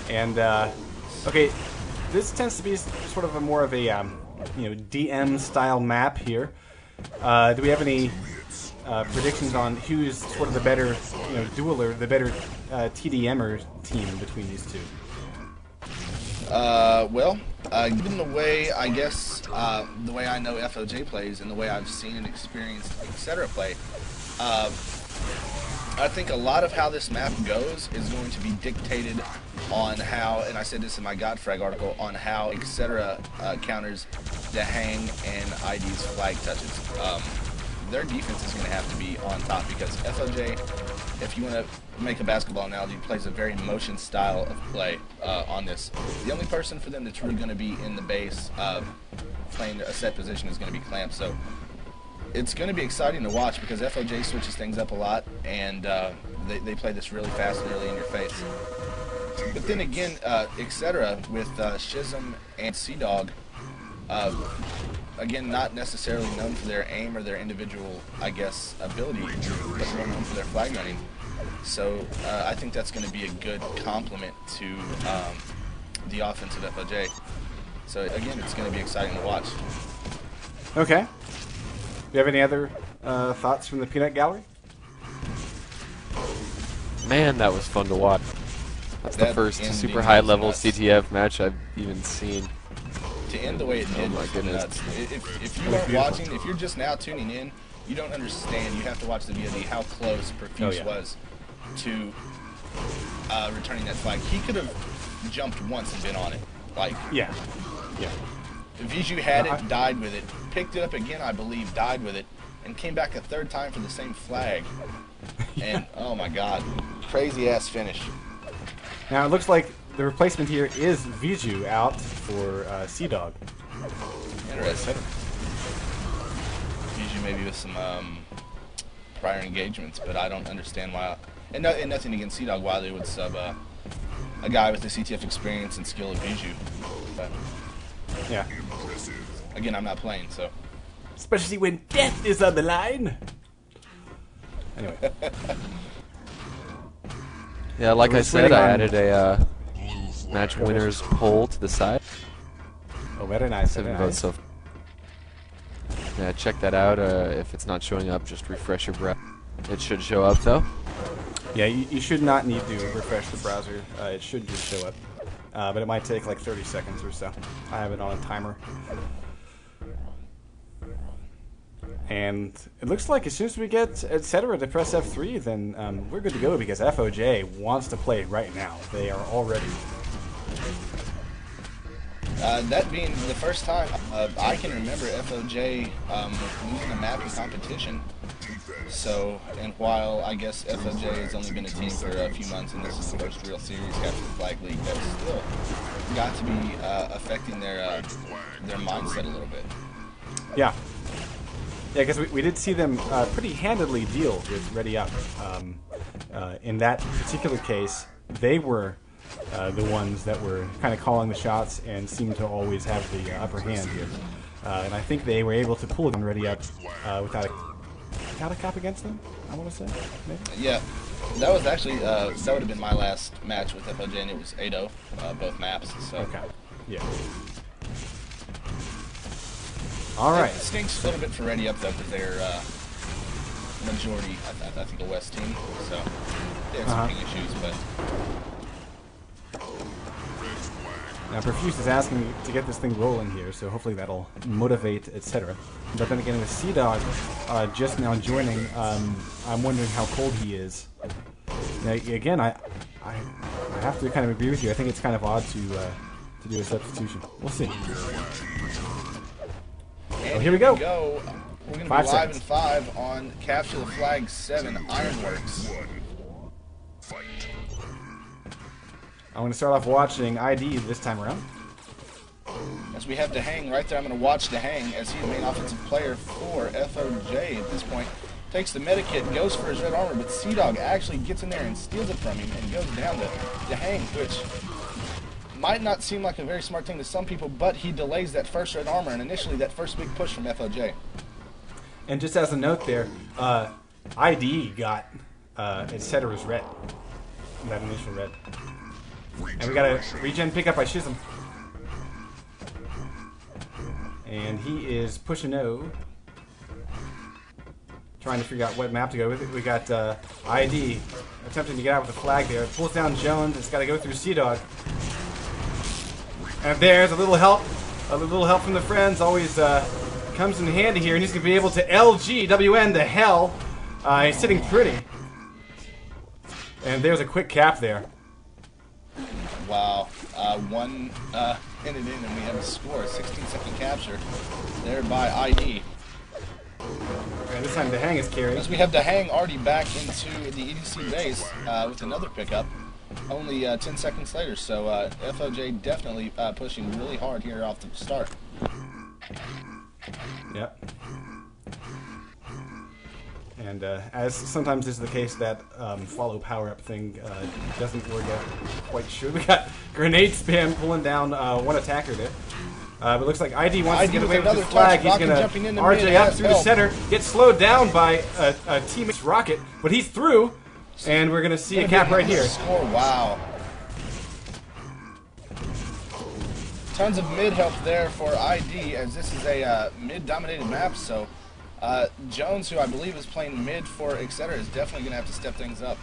And okay, this tends to be sort of a more of a DM style map here. Do we have any predictions on who's sort of the better dueler, the better TDMer team between these two? Well, given the way, I guess, the way I know FoJ plays and the way I've seen and experienced etc. play, I think a lot of how this map goes is going to be dictated on how, and I said this in my Godfrag article, on how etc. Counters DaHang and ID's flag touches. Their defense is going to have to be on top because FoJ, if you want to make a basketball analogy, plays a very motion style of play on this. The only person for them that's really going to be in the base playing a set position is going to be Clamp. So it's going to be exciting to watch because FoJ switches things up a lot, and they play this really fast and early in your face. But then again, etc. with Shizem and cdogg, again, not necessarily known for their aim or their individual, I guess, ability, but more known for their flag running. So I think that's going to be a good complement to the offense of FoJ. So again, it's going to be exciting to watch. Okay. Do you have any other thoughts from the Peanut Gallery? Man, that was fun to watch. That's the That first ending super high level was nuts. CTF match I've even seen. To end the way it did, Oh my was goodness. nuts. If you aren't watching, if you're just now tuning in, you don't understand. You have to watch the VOD how close Perfuse was to returning that flag. He could have jumped once and been on it. Like, Yeah. Yeah. Viju had it, died with it, picked it up again, I believe, died with it, and came back a third time for the same flag. And oh my God, crazy ass finish. Now it looks like the replacement here is Viju out for cdogg. Interesting. Viju maybe with some prior engagements, but I don't understand why. And nothing against cdogg, why they would sub a guy with the CTF experience and skill of Viju. But Yeah. again, I'm not playing, so. Especially when death is on the line. Anyway. Yeah, like We're I just said, waiting I on- added a match winners poll to the side. Oh, very nice. 7 Very votes nice. so far. Yeah, check that out. If it's not showing up, just refresh your browser. It should show up though. Yeah, you should not need to refresh the browser. It should just show up. But it might take like 30 seconds or so. I have it on a timer. And it looks like as soon as we get etc. to press F3, then we're good to go because FoJ wants to play right now. They are all ready. That being the first time I can remember FoJ losing a map in competition. So, and while I guess FoJ has only been a team for a few months and this is the first real series Capture the Flag League, that's still got to be affecting their mindset a little bit. Yeah. Yeah, because we did see them pretty handedly deal with Ready Up. In that particular case, they were the ones that were kind of calling the shots and seemed to always have the upper hand here. And I think they were able to pull it on Ready Up without a cap against them, I want to say, maybe? Yeah, that was actually, that would have been my last match with FoJ, and it was 8-0, both maps. So. Okay, yeah. All right. It stinks a little bit for Ready Up, though, because they're majority, I think, a West team. So, they had some ping issues, but... Now, Perfuse is asking to get this thing rolling here, so hopefully that'll motivate, etc. But then again, with cdogg just now joining, I'm wondering how cold he is. Now, again, I have to kind of agree with you. I think it's kind of odd to do a substitution. We'll see. And here we go. We're going to be 5 live seconds. in 5 on Capture the Flag 7 Ironworks. Fight. I'm going to start off watching ID this time around. As we have DaHang right there, I'm going to watch DaHang as he's the main offensive player for FoJ at this point. Takes the medikit, goes for his red armor, but cdogg actually gets in there and steals it from him and goes down to DaHang, which might not seem like a very smart thing to some people, but he delays that first red armor and initially that first big push from FoJ. And just as a note there, ID got Etcetera's red. That initial red. And we got a regen pickup by Shizem. And he is pushing O. Trying to figure out what map to go with. We got ID attempting to get out with a flag there. Pulls down Jones. It's got to go through cdogg. And there's a little help. A little help from the friends. Always comes in handy here. And he's going to be able to LGWN the hell. He's sitting pretty. And there's a quick cap there. Wow. One ended in and we have a score. 16-second capture there by ID. And this time DaHang is carrying. As we have DaHang already back into the EDC base with another pickup. Only 10 seconds later, so FoJ definitely pushing really hard here off the start. Yep. And as sometimes is the case, that follow power-up thing doesn't work out quite sure. We got grenade spam pulling down one attacker there. But it looks like ID wants to get away with his flag. He's going to RJ up through the center, get slowed down by a teammate's rocket, but he's through, and we're going to see a cap right here. Score, wow. Tons of mid help there for ID, as this is a mid-dominated map, so Jones, who I believe is playing mid for etc., is definitely going to have to step things up.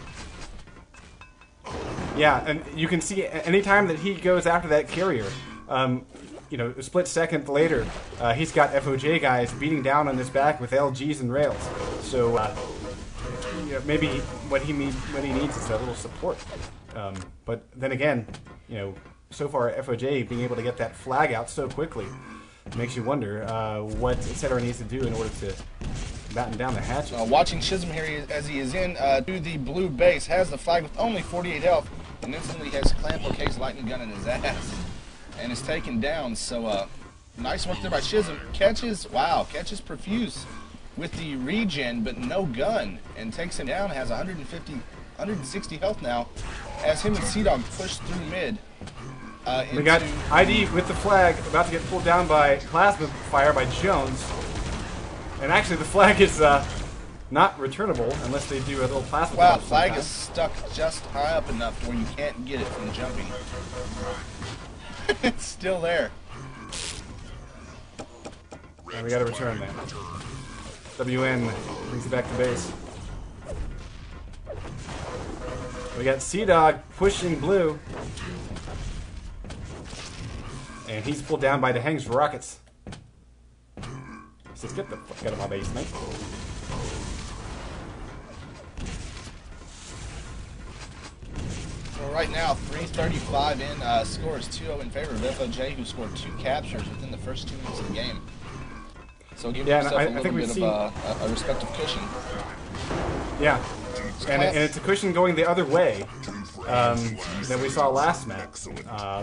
Yeah, and you can see anytime that he goes after that carrier, you know, a split second later, he's got FoJ guys beating down on his back with LGs and rails. So you know, maybe what he needs is a little support. But then again, you know, so far FoJ being able to get that flag out so quickly makes you wonder what etc. needs to do in order to batten down the hatches. Watching Shizem here as he is in to the blue base, has the flag with only 48 health, and instantly has clampOK's lightning gun in his ass. And is taken down, so nice work there by Shizem. Catches perfuse with the regen, but no gun, and takes him down. Has 160 health now, as him and cdogg push through mid. We got ID with the flag, about to get pulled down by plasma fire by Jones. And actually, the flag is not returnable unless they do a little plasma. Wow, flag is stuck just high up enough where you can't get it from jumping. It's still there. And we got to return that. WN brings it back to base. We got cdogg pushing blue. And he's pulled down by DaHang's rockets. He says, get the fuck out of my base, mate. Right now, 3:35 in, score is 2-0 in favor of FoJ, who scored 2 captures within the first 2 minutes of the game. So give himself a little bit of a respective cushion. Yeah, and it's a cushion going the other way that we saw last map.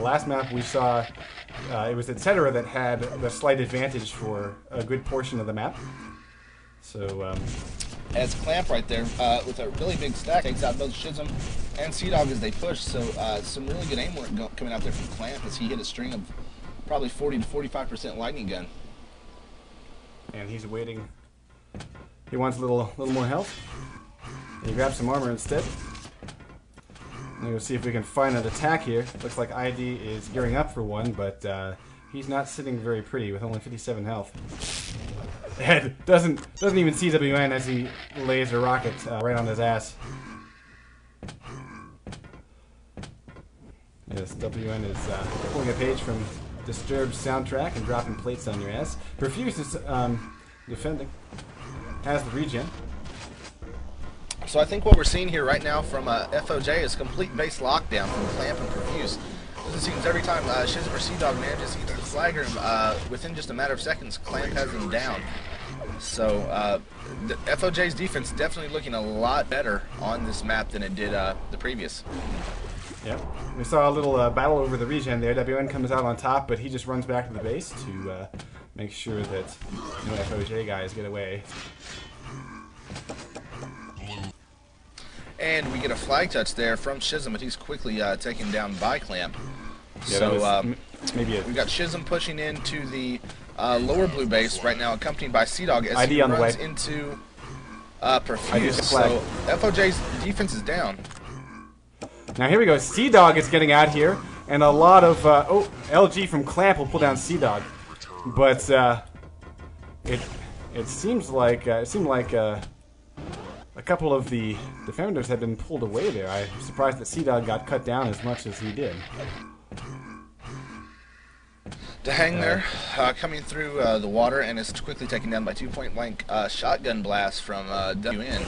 Last map we saw it was etc. that had the slight advantage for a good portion of the map. So as Clamp right there with a really big stack takes out both Shizem and cdogg as they push. So some really good aim work coming out there from Clamp as he hit a string of probably 40 to 45% lightning gun. And he's waiting. He wants a little more health. And he grabs some armor instead. And we'll see if we can find an attack here. Looks like ID is gearing up for one, but he's not sitting very pretty with only 57 health. And doesn't even see WN as he lays a rocket right on his ass. Yes, WN is pulling a page from Disturbed's soundtrack and dropping plates on your ass. Perfuse is defending. Has the regen. So I think what we're seeing here right now from FoJ is complete base lockdown from Clamp and Perfuse. It seems every time Shizem or cdogg manages to get to the flagger, within just a matter of seconds, Clamp has him down. So the FoJ's defense definitely looking a lot better on this map than it did the previous. Yep. We saw a little battle over the regen there. WN comes out on top, but he just runs back to the base to make sure that no FoJ guys get away. And we get a flag touch there from Shizem, but he's quickly taken down by Clamp. Yeah, So maybe we've got Shizem pushing into the lower blue base right now, accompanied by cdogg as ID he on the runs way. into perfuse. flag. So FoJ's defense is down. Now here we go. cdogg is getting out here, and a lot of LG from Clamp will pull down cdogg, but it seemed like a couple of the defenders had been pulled away there. I'm surprised that cdogg got cut down as much as he did. DaHang there, coming through the water, and is quickly taken down by 2-point-blank shotgun blast from WN.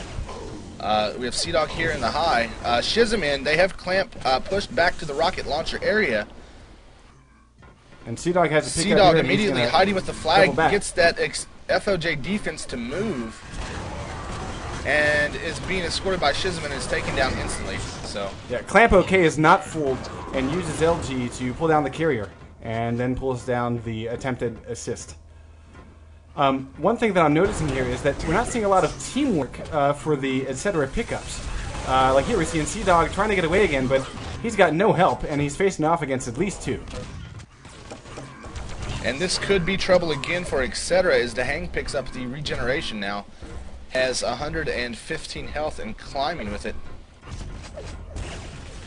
We have cdogg here in the high. Shizem in. They have Clamp pushed back to the rocket launcher area. And cdogg has to pick up cdogg here, and he's immediately gonna hiding with the flag, double back. gets that FoJ defense to move, and is being escorted by Shizem and is taken down instantly. So Yeah, clampOK is not fooled and uses LG to pull down the carrier, and then pulls down the attempted assist. One thing that I'm noticing here is that we're not seeing a lot of teamwork for the etc. pickups. Like here we're seeing cdogg trying to get away again, but he's got no help, and he's facing off against at least two. And this could be trouble again for etc. as DaHang picks up the regeneration now. Has 115 health and climbing with it.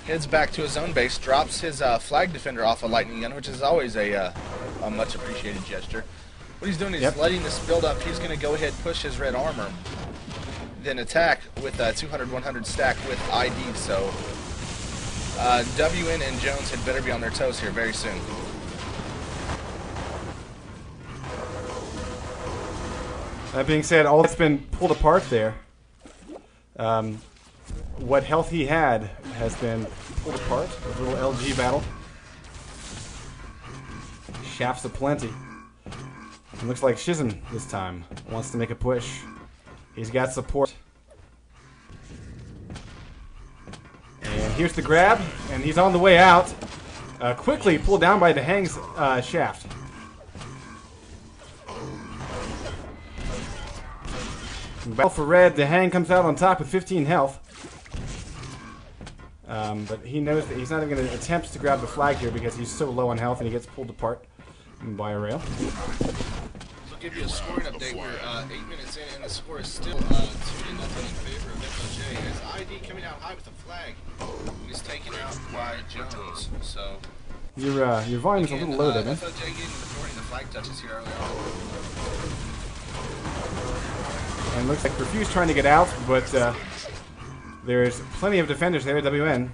Heads back to his own base, drops his flag defender off a lightning gun, which is always a much appreciated gesture. What he's doing is letting this build up. He's going to go ahead, push his red armor, then attack with a 200-100 stack with ID. So WN and Jones had better be on their toes here very soon. That being said, all that's been pulled apart there. What health he had has been pulled apart. A little LG battle. Shafts aplenty. It looks like Shizem this time wants to make a push. He's got support. And here's the grab, and he's on the way out. Quickly pulled down by DaHang's shaft. Battle for red, DaHang comes out on top with 15 health. But he knows that he's not even going to attempt to grab the flag here because he's so low on health and he gets pulled apart by a rail. I'll give you a scoring update. We're 8 minutes in, and the score is still 2-0 in favor of FoJ. As ID coming out high with the flag, he's taken out by Jones. So your volume's a little low there, man. FoJ getting the majority of the flag touches here early on. And looks like perfuse trying to get out, but there's plenty of defenders there. WN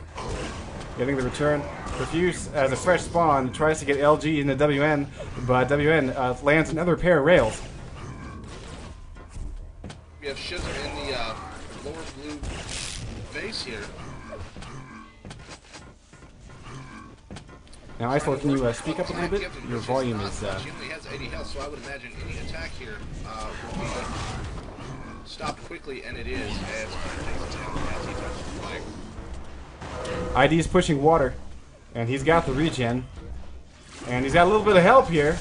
getting the return. perfuse as a fresh spawn tries to get LG into WN, but WN lands another pair of rails. We have Shizem in the lower blue base here. Now, Iceland, can you speak up a little bit? Your volume is... He only has 80 health, so I would imagine any attack here would be stopped quickly, and it is as he touches the flag. ID's pushing water, and he's got the regen. And he's got a little bit of help here.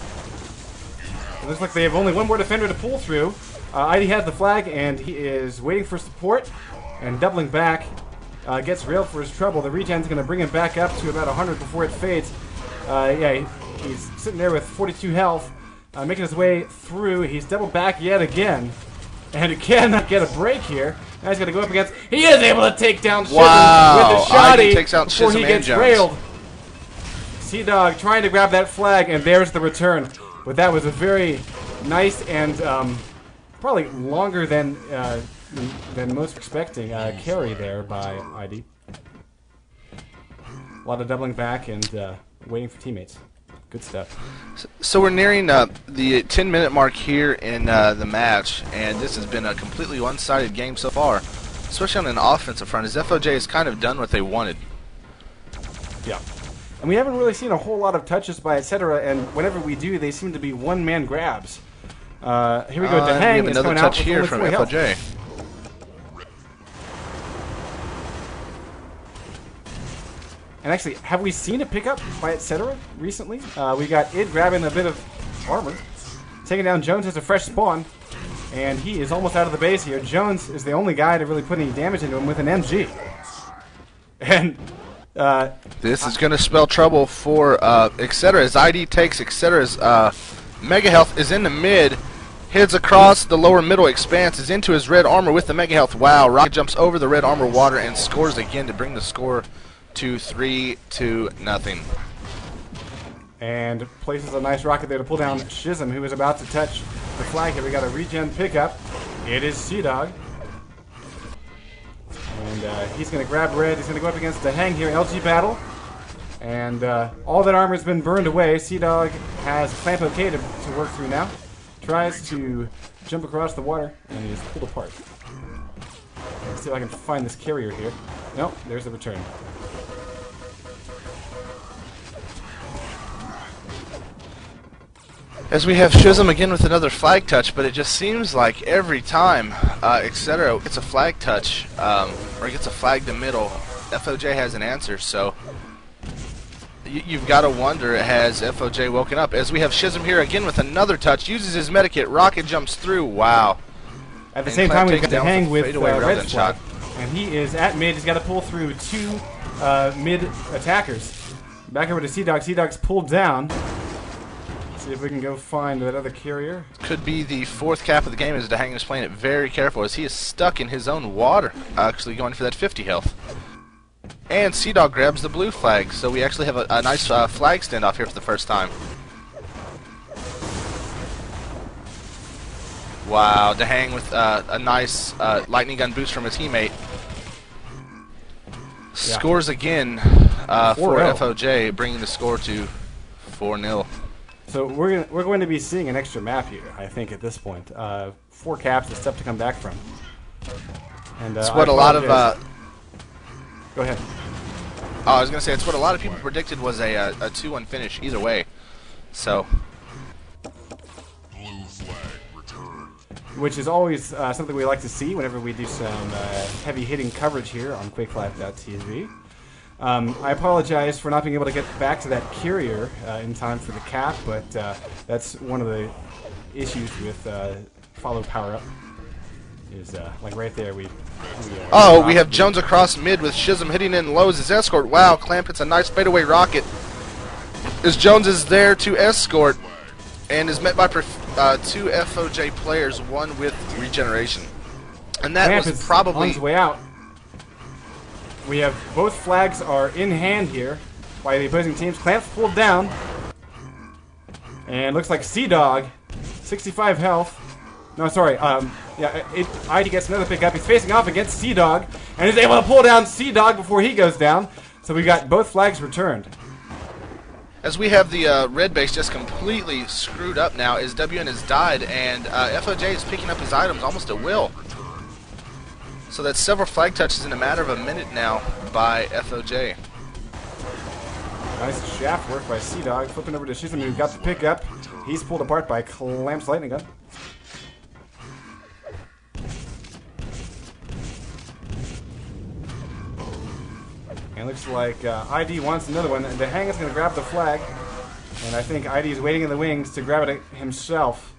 It looks like they have only one more defender to pull through. ID has the flag, and he is waiting for support, and doubling back. Gets railed for his trouble. The regen's going to bring him back up to about 100 before it fades. Yeah, he's sitting there with 42 health, making his way through. He's doubled back yet again, and he cannot get a break here. Now he's going to go up against... He is able to take down Shizem with the shoddy takes out before Shizem he and gets Jones. railed. cdogg trying to grab that flag, and there's the return. But that was a very nice and probably longer than most expecting carry there by ID. A lot of doubling back and waiting for teammates. Good stuff. So we're nearing the 10-minute mark here in the match, and this has been a completely one-sided game so far, especially on an offensive front, as FoJ has kind of done what they wanted. Yeah. And we haven't really seen a whole lot of touches by etc., and whenever we do, they seem to be one-man grabs. Here we go, DaHang. We have another touch here from FoJ. And actually, have we seen a pickup by etc. recently? We got it grabbing a bit of armor. Taking down Jones as a fresh spawn. And he is almost out of the base here. Jones is the only guy to really put any damage into him with an MG. And this is going to spell trouble for etc. As ID takes etc's Mega Health is in the mid. Heads across the lower middle expanse, is into his red armor with the Mega Health. Wow, Rocket jumps over the red armor water and scores again to bring the score to 3-0. And places a nice rocket there to pull down Shizem, who is about to touch the flag here. We got a regen pickup. It is cdogg. And he's going to grab red. He's going to go up against DaHang here, LG battle. And all that armor has been burned away. cdogg has clampOK to work through now. Tries to jump across the water, and he is pulled apart. Let's see if I can find this carrier here. Nope, there's the return. As we have Shizem again with another flag touch, but it just seems like every time etc. gets a flag touch, or gets a flag to middle, FoJ has an answer, so you've got to wonder, has FoJ woken up? As we have Shizem here again with another touch, uses his medikit, rocket jumps through, wow. At the same time, we've got DaHang with red shot, and he is at mid. He's got to pull through two mid attackers. Back over to cdogg. cdogg's pulled down. See if we can go find that other carrier. Could be the fourth cap of the game as DaHang is playing it very careful as he is stuck in his own water, actually going for that 50 health. And cdogg grabs the blue flag, so we actually have a nice flag standoff here for the first time. Wow, DaHang with a nice lightning gun boost from his teammate. Scores again for FoJ, bringing the score to 4-0. So we're going to be seeing an extra map here, I think, at this point. 4 caps is tough to come back from. And it's what a lot of go ahead. I was going to say, it's what a lot of people predicted was a 2-1 finish either way. So, Blue flag returned. which is always something we like to see whenever we do some heavy hitting coverage here on QuakeLive.tv. I apologize for not being able to get back to that carrier in time for the cap, but that's one of the issues with follow power up. Is like right there we have Jones across mid with Shizem hitting in low as his escort. Wow, Clamp hits a nice fadeaway rocket as Jones is there to escort and is met by 2 FoJ players, one with regeneration. And that Clamp was is probably on his way out. We have both flags are in hand here by the opposing teams. Clamp's pulled down. And looks like cdogg, 65 health. No, sorry. ID gets another pickup. He's facing off against cdogg and is able to pull down cdogg before he goes down. So we got both flags returned. as we have the red base just completely screwed up now as WN has died, and FoJ is picking up his items almost at will. So that's several flag touches in a matter of a minute now by FoJ. Nice shaft work by cdogg, flipping over to shizem, who got the pickup. He's pulled apart by clamp's lightning gun. And looks like ID wants another one, and DaHang is going to grab the flag. And I think ID is waiting in the wings to grab it himself.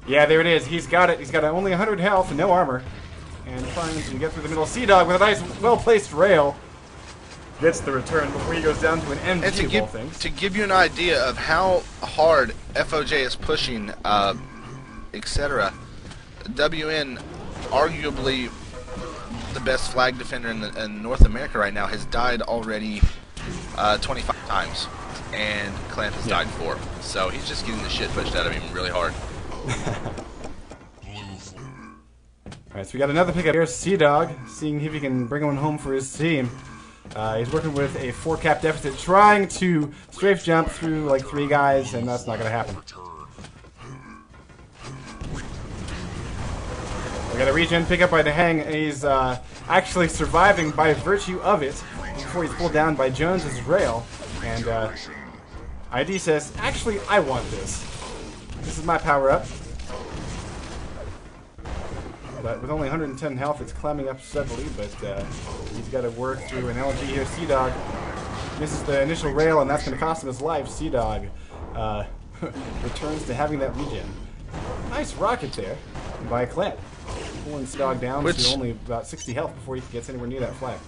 Yeah, there it is. He's got it. He's got only 100 health and no armor. And trying to get through the middle. cdogg with a nice, well-placed rail gets the return before he goes down to an MG of all things. To give you an idea of how hard FoJ is pushing, etc., WN, arguably the best flag defender in North America right now, has died already 25 times, and Clamp has died 4. So he's just getting the shit pushed out of him really hard. Alright, so we got another pickup here, cdogg, seeing if he can bring one home for his team. He's working with a 4-cap deficit, trying to strafe jump through like 3 guys, and that's not going to happen. We got a regen pickup by DaHang. He's actually surviving by virtue of it before he's pulled down by Jones's rail. And ID says, actually, I want this. This is my power-up. But with only 110 health, it's climbing up steadily, but he's got to work through an LG here. cdogg misses the initial rail, and that's going to cost him his life. cdogg returns to having that regen. Nice rocket there by Clamp. Pulling cdogg down to only about 60 health before he gets anywhere near that flag.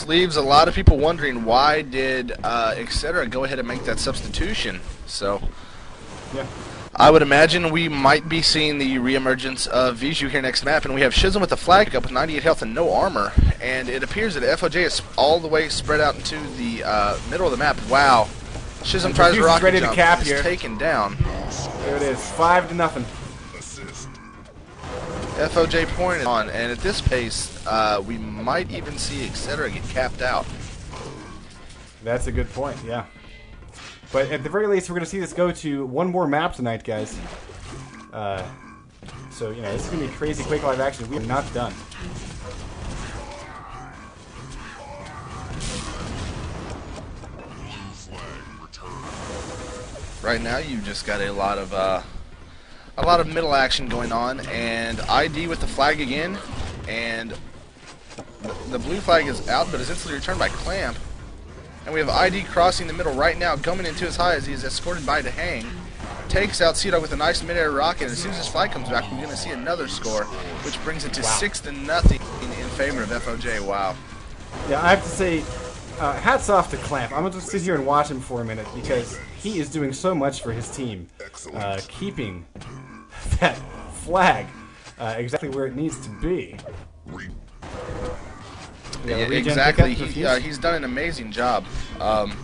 Leaves a lot of people wondering why did etc. go ahead and make that substitution. So Yeah. I would imagine we might be seeing the reemergence of Viju here next map, and we have Shizem with the flag up with 98 health and no armor, and it appears that FoJ is all the way spread out into the middle of the map. Wow. Shizem tries to rocket ready jump, to cap and here. is taken down. There it is, 5-0. FoJ pointed on, and at this pace, we might even see etc. get capped out. That's a good point, yeah. But at the very least, we're going to see this go to one more map tonight, guys. So, you know, this is going to be crazy Quake Live action. We are not done. Right now, you've just got a lot of middle action going on, and ID with the flag again, and the blue flag is out, but is instantly returned by Clamp. And we have ID crossing the middle right now, coming into his high as he is escorted by DaHang. Takes out cdogg with a nice mid-air rocket, and as soon as his flag comes back, we're going to see another score, which brings it to 6-0 in favor of FoJ. Wow. Yeah, I have to say, hats off to Clamp. I'm going to just sit here and watch him for a minute because he is doing so much for his team. Keeping that flag exactly where it needs to be. Yeah, exactly. He's done an amazing job. I'm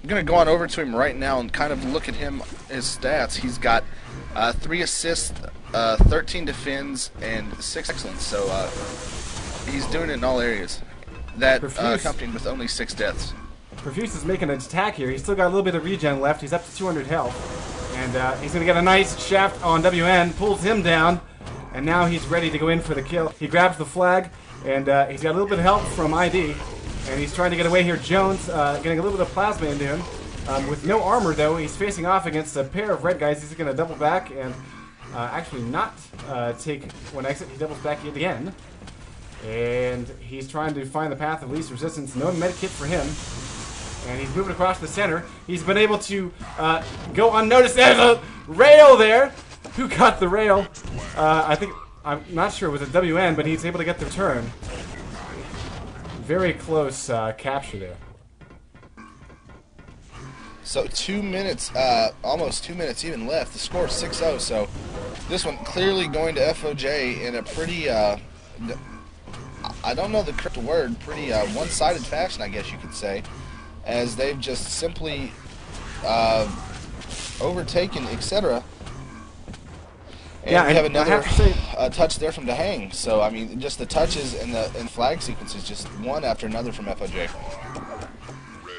going to go on over to him right now and kind of look at his stats. He's got 3 assists, 13 defends, and 6 excellence. So he's doing it in all areas. That accompanied with only 6 deaths. Perfuse is making an attack here. He's still got a little bit of regen left. He's up to 200 health. And he's going to get a nice shaft on WN, pulls him down, and now he's ready to go in for the kill. He grabs the flag, and he's got a little bit of help from ID, and he's trying to get away here. Jones getting a little bit of plasma into him. With no armor, though, he's facing off against a pair of red guys. He's going to double back and actually not take one exit. He doubles back yet again. And he's trying to find the path of least resistance. No medkit for him. And he's moving across the center. He's been able to go unnoticed. There's a rail there. Who got the rail? I'm not sure it was a WN, but he's able to get the return. Very close capture there. So 2 minutes, almost 2 minutes even left. The score is 6-0, so this one clearly going to FoJ in a pretty, I don't know the correct word, pretty one-sided fashion, I guess you could say, as they've just simply overtaken, etc. And yeah, we have another touch there from DaHang. So, I mean, just the touches and the flag sequences, just one after another from FoJ.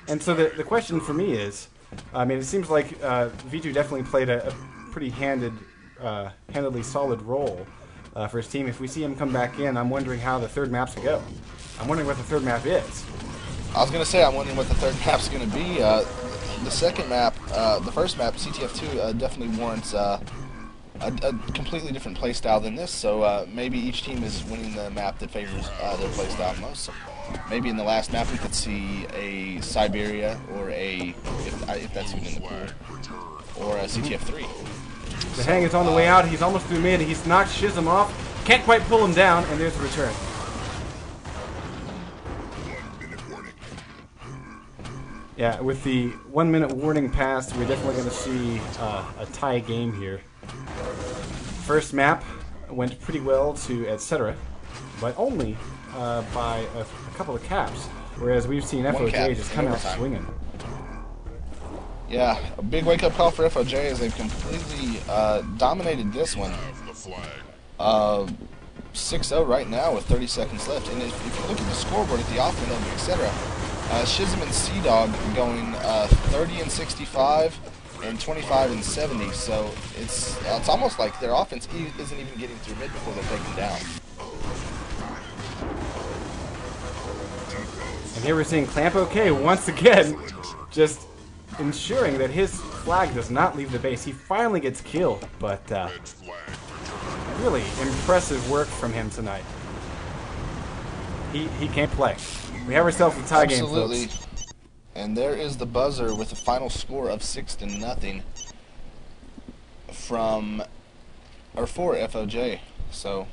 And so the question for me is, I mean, it seems like V2 definitely played a pretty handedly solid role for his team. If we see him come back in, I'm wondering how the third map's going to go. I'm wondering what the third map is. I was going to say, I'm wondering what the third map's going to be. The second map, the first map, CTF2, definitely warrants a completely different playstyle than this, so maybe each team is winning the map that favors their playstyle most. So maybe in the last map we could see a Siberia or if that's even in the pool, or a CTF3. DaHang is on the way out. He's almost through mid. He's knocked Shizem off. Can't quite pull him down, and there's the return. Yeah, with the 1 minute warning passed, we're definitely going to see a tie game here. First map went pretty well to etc., but only by a couple of caps, whereas we've seen FoJ just come out swinging. Yeah, a big wake-up call for FoJ as they've completely dominated this one. 6-0 right now with 30 seconds left, and if you look at the scoreboard at the offense of etc., Shizem and cdogg going 30 and 65 and 25 and 70, so it's almost like their offense isn't even getting through mid before they're taken down. And here we're seeing clampOK once again, just ensuring that his flag does not leave the base. He finally gets killed, but really impressive work from him tonight. He can't play. We have ourselves a tie game, folks. And there is the buzzer with a final score of 6-0 for FoJ. So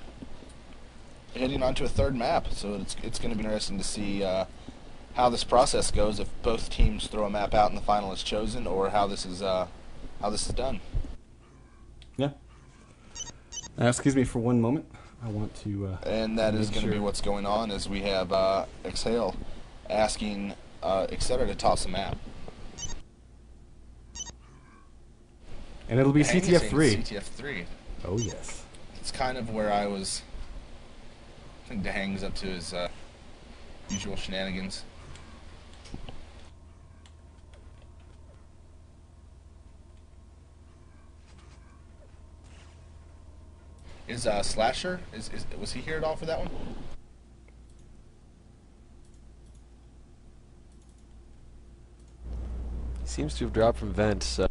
heading on to a third map. So it's going to be interesting to see how this process goes if both teams throw a map out and the final is chosen, or how this is done. Yeah. Excuse me for one moment. I want to. And that is going to be what's going on, as we have Exhale asking etc. to toss a map. And it'll be DaHang CTF 3. CTF 3. Oh yes. It's kind of where I was. I think DaHang's up to his usual shenanigans. Is Slasher? Was he here at all for that one? Seems to have dropped from vent. So.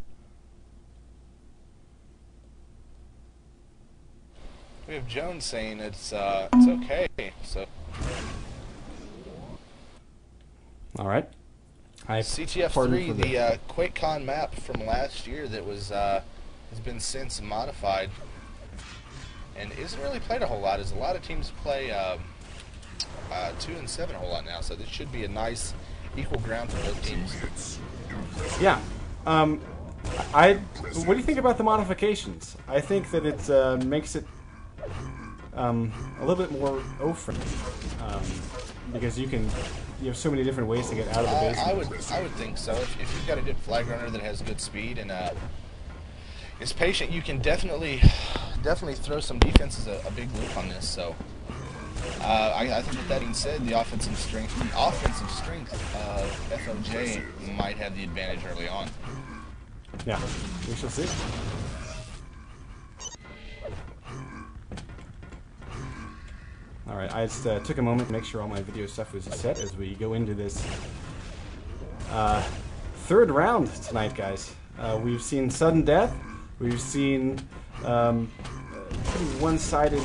We have Jones saying it's okay. So All right. CTF 3, the QuakeCon map from last year that was has been since modified and isn't really played a whole lot. As a lot of teams play 2 and 7 a whole lot now, so this should be a nice equal ground for both teams. Yeah. What do you think about the modifications? I think that it makes it a little bit more O-friendly, because you have so many different ways to get out of the base. I would think so. If you've got a good flag runner that has good speed and is patient, you can definitely throw some defenses a big loop on this. So I think with that being said, the offensive strength of FoJ might have the advantage early on. Yeah, we shall see. Alright, I just took a moment to make sure all my video stuff was set as we go into this third round tonight, guys. We've seen sudden death. We've seen pretty one-sided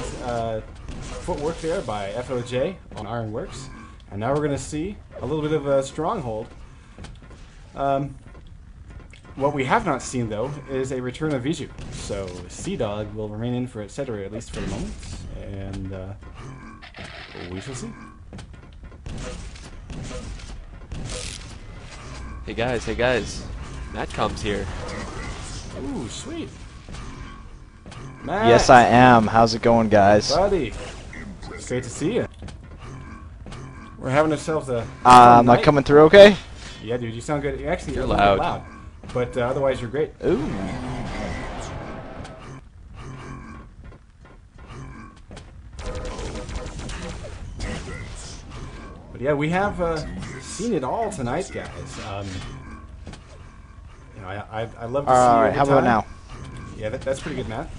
footwork there by FoJ on Ironworks. And now we're going to see a little bit of a stronghold. What we have not seen, though, is a return of Viju. So cdogg will remain in for etc., at least for the moment. And we shall see. Hey guys. Matt comes here. Ooh, sweet. Matt. Yes, I am. How's it going, guys? Buddy. It's great to see you. We're having ourselves a am I coming through okay? Yeah, dude, you sound good. Actually, You're a little bit loud. But otherwise, you're great. Ooh. But yeah, we have seen it all tonight, guys. You know, I love to see All you right, every how about time. now? Yeah, that's pretty good, Matt.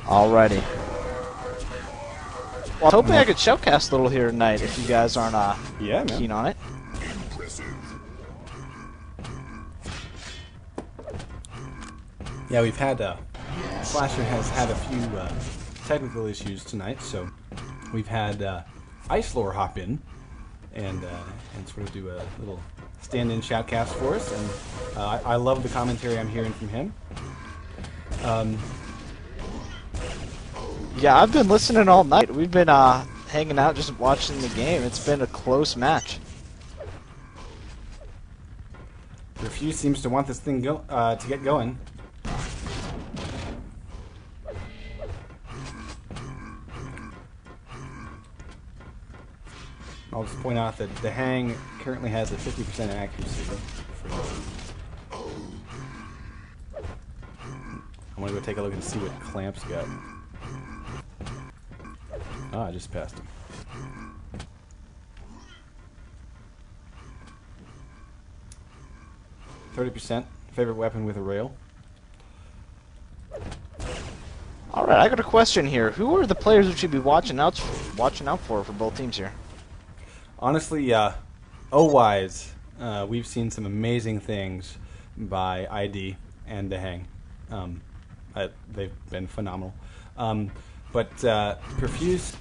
Alrighty. Well, I was hoping I could showcast a little here tonight if you guys aren't Yeah, man. keen on it. Yeah, we've had Slasher has had a few technical issues tonight, so we've had Ice Lore hop in and sort of do a little stand-in shoutcast for us, and I love the commentary I'm hearing from him. Yeah, I've been listening all night. We've been hanging out, just watching the game. It's been a close match. Perfuse seems to want this thing to get going. I'll just point out that DaHang currently has a 50% accuracy. I'm gonna go take a look and see what Clamp's got. Ah, I just passed him. %. Favorite weapon with a rail. All right, I got a question here. Who are the players we should be watching out for both teams here? Honestly, O-wise, we've seen some amazing things by ID and DaHang. They've been phenomenal. But Perfuse,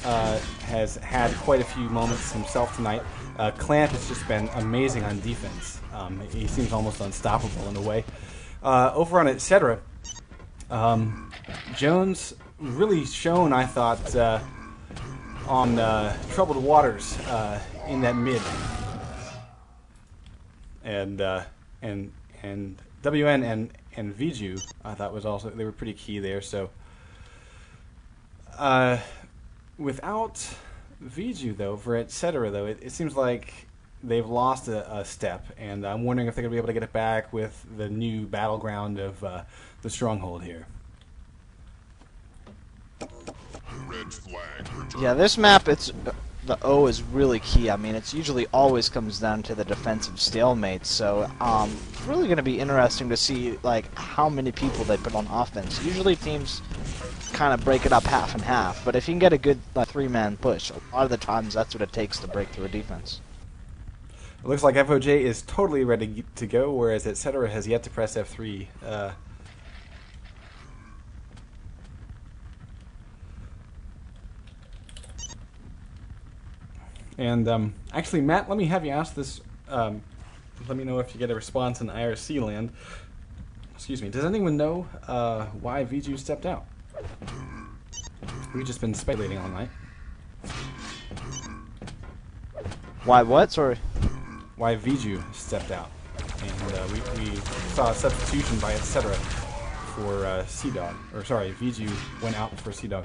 has had quite a few moments himself tonight. Clamp has just been amazing on defense. He seems almost unstoppable in a way. Over on etc., Jones really shone, I thought, on troubled waters in that mid, and WN and Viju, I thought was also, they were pretty key there. So without Viju though, for etc. though, it seems like they've lost a step, and I'm wondering if they're gonna be able to get it back with the new battleground of the stronghold here. Red flag returned. Yeah, this map, it's the O is really key. I mean, it's usually always comes down to the defensive stalemate. So, it's really going to be interesting to see like how many people they put on offense. Usually teams kind of break it up half and half, but if you can get a good three-man push, a lot of the times that's what it takes to break through a defense. It looks like FoJ is totally ready to go, whereas etc. has yet to press F3. And actually, Matt, let me have you ask this. Let me know if you get a response in IRC land. Excuse me. Does anyone know why Viju stepped out? We've just been speculating all night. Why what? Sorry. Why Viju stepped out. And we saw a substitution by etc. for cdogg. Or sorry, Viju went out for cdogg.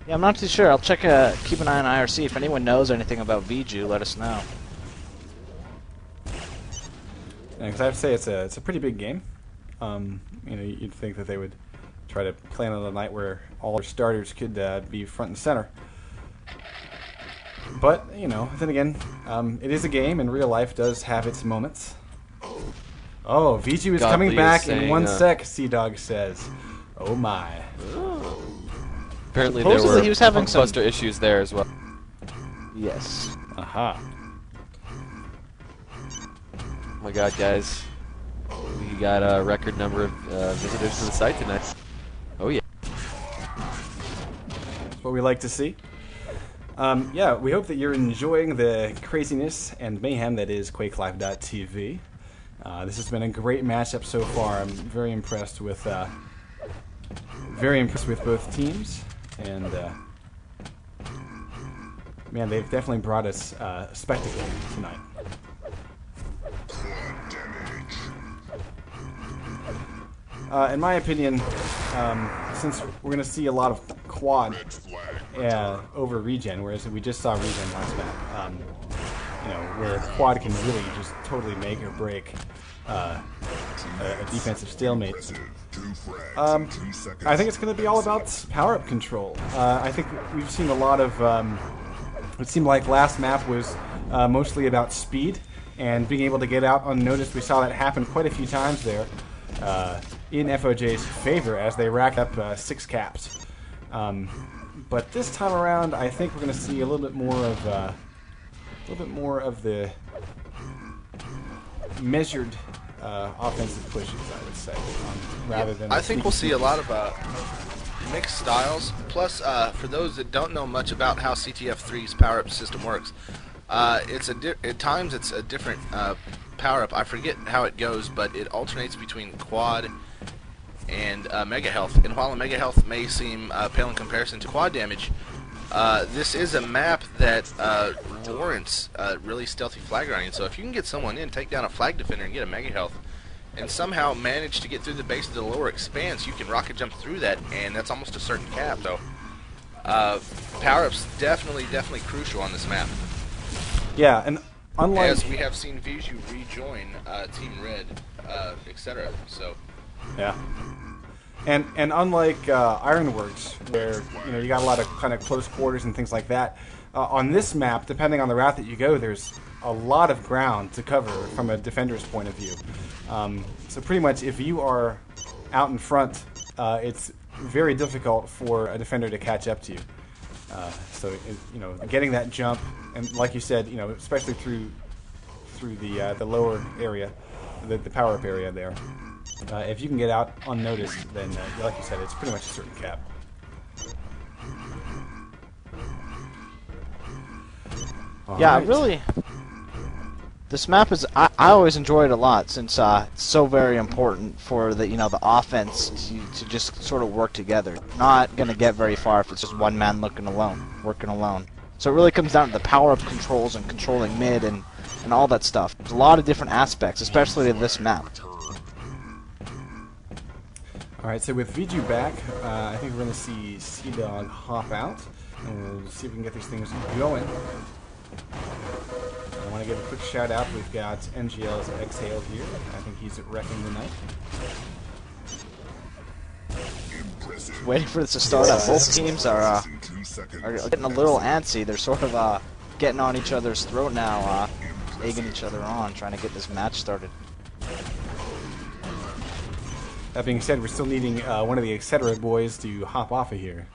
Yeah, I'm not too sure. I'll check. Keep an eye on IRC. If anyone knows anything about Viju, let us know. Because I have to say it's a pretty big game. You know, you'd think that they would try to plan on a night where all their starters could be front and center. But you know, then again, it is a game, and real life does have its moments. Oh, Viju is coming back in 1 sec. cdogg says, "Oh my." Apparently Supposedly there were he was having some Buster issues there as well. Yes. Aha. Oh my god, guys. We got a record number of visitors to the site tonight. Oh yeah. That's what we like to see. Yeah, we hope that you're enjoying the craziness and mayhem that is QuakeLive.tv. This has been a great matchup so far. I'm very impressed with both teams. And man, they've definitely brought us a spectacle tonight. In my opinion, since we're going to see a lot of quad over regen, whereas we just saw regen last map, you know, where quad can really just totally make or break a defensive stalemate. I think it's going to be all about power-up control. I think we've seen a lot of... it seemed like last map was mostly about speed and being able to get out unnoticed. We saw that happen quite a few times there in FoJ's favor as they rack up 6 caps. But this time around, I think we're going to see a little bit more of the measured offensive pushes, I would say, rather than. I think we'll see a lot of mixed styles. Plus, for those that don't know much about how CTF3's power-up system works, at times it's a different power-up. I forget how it goes, but it alternates between quad and mega health. And while a mega health may seem pale in comparison to quad damage, this is a map that warrants really stealthy flag grinding. So if you can get someone in, take down a flag defender and get a mega health, and somehow manage to get through the base of the lower expanse, you can rocket jump through that, and that's almost a certain cap. So power-ups definitely crucial on this map. Yeah, and unlike... As we have seen Viju rejoin Team Red, etc. So... Yeah. And unlike Ironworks, where you got a lot of kind of close quarters and things like that, on this map, depending on the route that you go, there's a lot of ground to cover from a defender's point of view. So pretty much, if you are out in front, it's very difficult for a defender to catch up to you. So getting that jump, and like you said, especially through the lower area, the power-up area there. If you can get out unnoticed, then, like you said, it's pretty much a certain cap. Yeah, Alright. really. This map is I always enjoy it a lot since it's so very important for the the offense to just sort of work together. Not gonna get very far if it's just one man working alone. So it really comes down to the power-up controls and controlling mid and all that stuff. There's a lot of different aspects, especially to this map. Alright, so with Viju back, I think we're going to see cdogg hop out, and we'll see if we can get these things going. I want to give a quick shout out. We've got NGL's Exhale here. I think he's wrecking the night. Waiting for this to start up. Both teams are getting a little antsy. They're sort of getting on each other's throat now, egging each other on, trying to get this match started. That being said, we're still needing one of the etc. boys to hop off of here.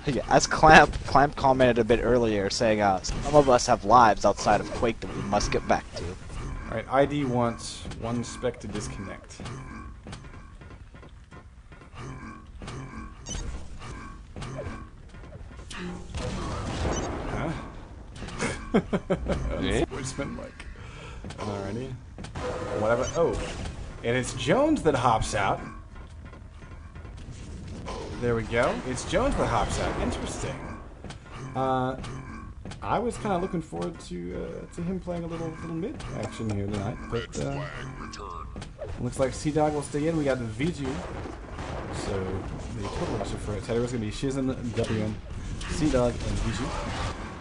Yeah, as Clamp commented a bit earlier, saying some of us have lives outside of Quake that we must get back to. Alright, ID wants one spec to disconnect. Huh? Displacement mic. Alrighty. Whatever. Oh, and it's Jones that hops out. There we go. It's Jones that hops out. Interesting. I was kind of looking forward to him playing a little mid action here tonight, but looks like cdogg will stay in. We got the Viju, so the total roster for it was going to be Shizem, WN, cdogg, and Viju.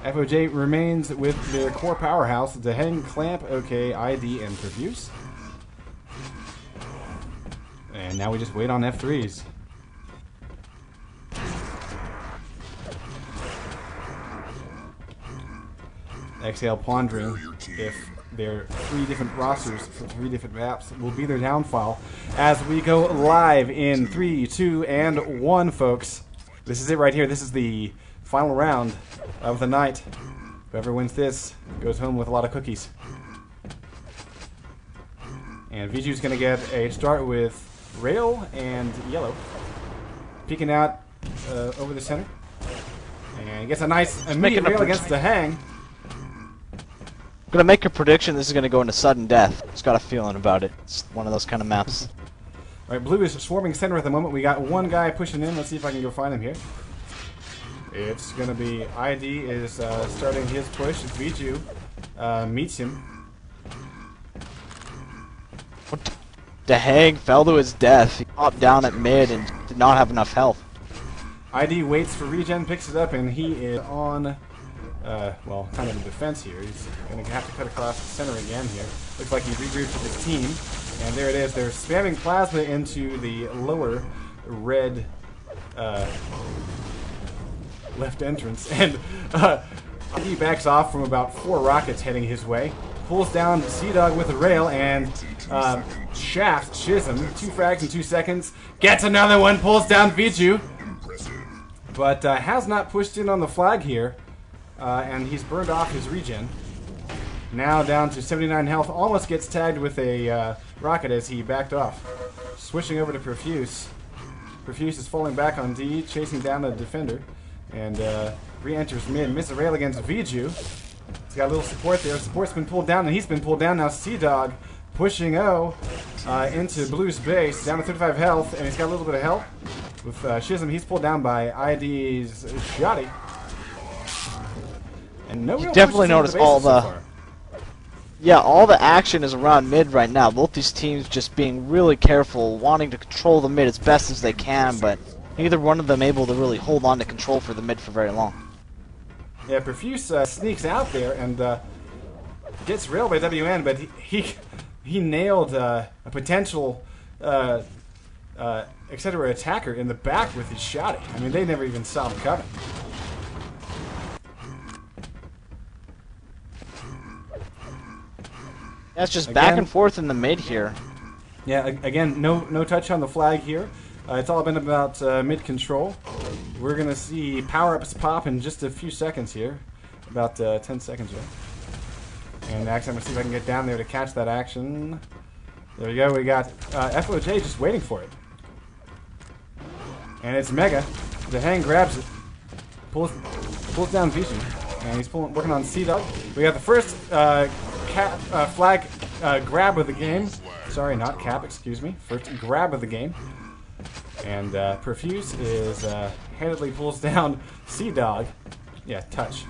FoJ remains with their core powerhouse, DaHang, clampOK, ID, and perfuse. And now we just wait on F3s. Exhale pondering if their 3 different rosters for 3 different maps will be their downfall as we go live in 3, 2, and 1, folks. This is it right here. This is the final round of the night. Whoever wins this goes home with a lot of cookies. And Viju's going to get a start with Rail and Yellow. Peeking out over the center. And gets a nice immediate rail against DaHang. I'm gonna make a prediction this is gonna go into sudden death. Just got a feeling about it. It's one of those kind of maps. Alright, blue is swarming center at the moment. We got one guy pushing in. Let's see if I can go find him here. It's gonna be ID is starting his push. Viju meets him. DaHang fell to his death. He popped down at mid and did not have enough health. ID waits for regen, picks it up, and he is on, well, kind of in defense here. He's going to have to cut across the center again here. Looks like he regrouped with his team. And there it is. They're spamming plasma into the lower red left entrance. And ID backs off from about 4 rockets heading his way. Pulls down cdogg with a rail and shafts Shizem. 2 frags in 2 seconds. Gets another one. Pulls down Viju. But has not pushed in on the flag here. And he's burned off his regen. Now down to 79 health. Almost gets tagged with a rocket as he backed off. Switching over to perfuse. Perfuse is falling back on D, chasing down the defender. And re-enters mid. Misses a rail against Viju. He's got a little support there. Support's been pulled down, and he's been pulled down. Now cdogg pushing O into blue's base. Down to 35 health, and he's got a little bit of help. With Shizem, he's pulled down by ID's Shoddy. And no real definitely notice all the... so Yeah, all the action is around mid right now. Both these teams just being really careful, wanting to control the mid as best as they can, but neither one of them able to really hold on to control for the mid for very long. Yeah, perfuse sneaks out there and gets railed by WN, but he nailed a potential etc. attacker in the back with his Shoddy. I mean, they never even saw him coming. That's just Again, back and forth in the mid here. Yeah, again, no touch on the flag here. It's all been about mid control. We're going to see power-ups pop in just a few seconds here. About 10 seconds here. And actually, I'm going to see if I can get down there to catch that action. There we go. We got FoJ just waiting for it. And it's Mega. DaHang grabs it. pulls down Viju, and he's working on cdogg. We got the first flag grab of the game. Sorry, not cap, excuse me. First grab of the game. And Perfuse is handedly pulls down cdogg. Yeah, touch.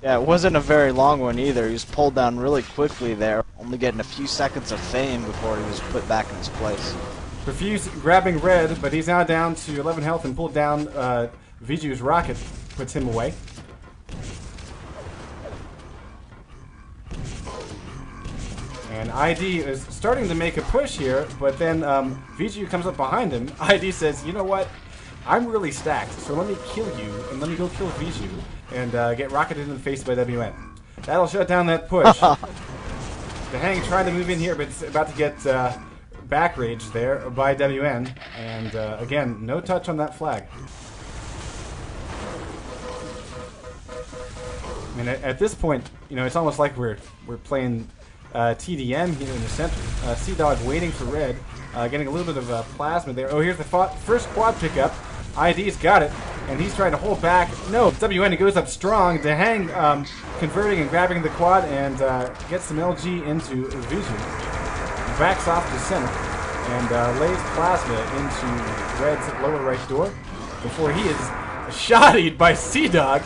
Yeah, it wasn't a very long one either. He was pulled down really quickly there, only getting a few seconds of fame before he was put back in his place. Perfuse grabbing red, but he's now down to 11 health and pulled down Viju's rocket, puts him away. And ID is starting to make a push here, but then Viju comes up behind him. ID says, you know what? I'm really stacked, so let me kill you, and let me go kill Viju, and get rocketed in the face by WN. That'll shut down that push. DaHang trying to move in here, but it's about to get back raged there by WN. And again, no touch on that flag. I mean, at this point, you know, it's almost like we're playing TDM here in the center. cdogg waiting for red, getting a little bit of plasma there. Oh, here's the first quad pickup. ID's got it, and he's trying to hold back. No, WN goes up strong. DaHang converting and grabbing the quad and gets some LG into Viju. Backs off to center and lays plasma into red's lower right door before he is shottied by cdogg.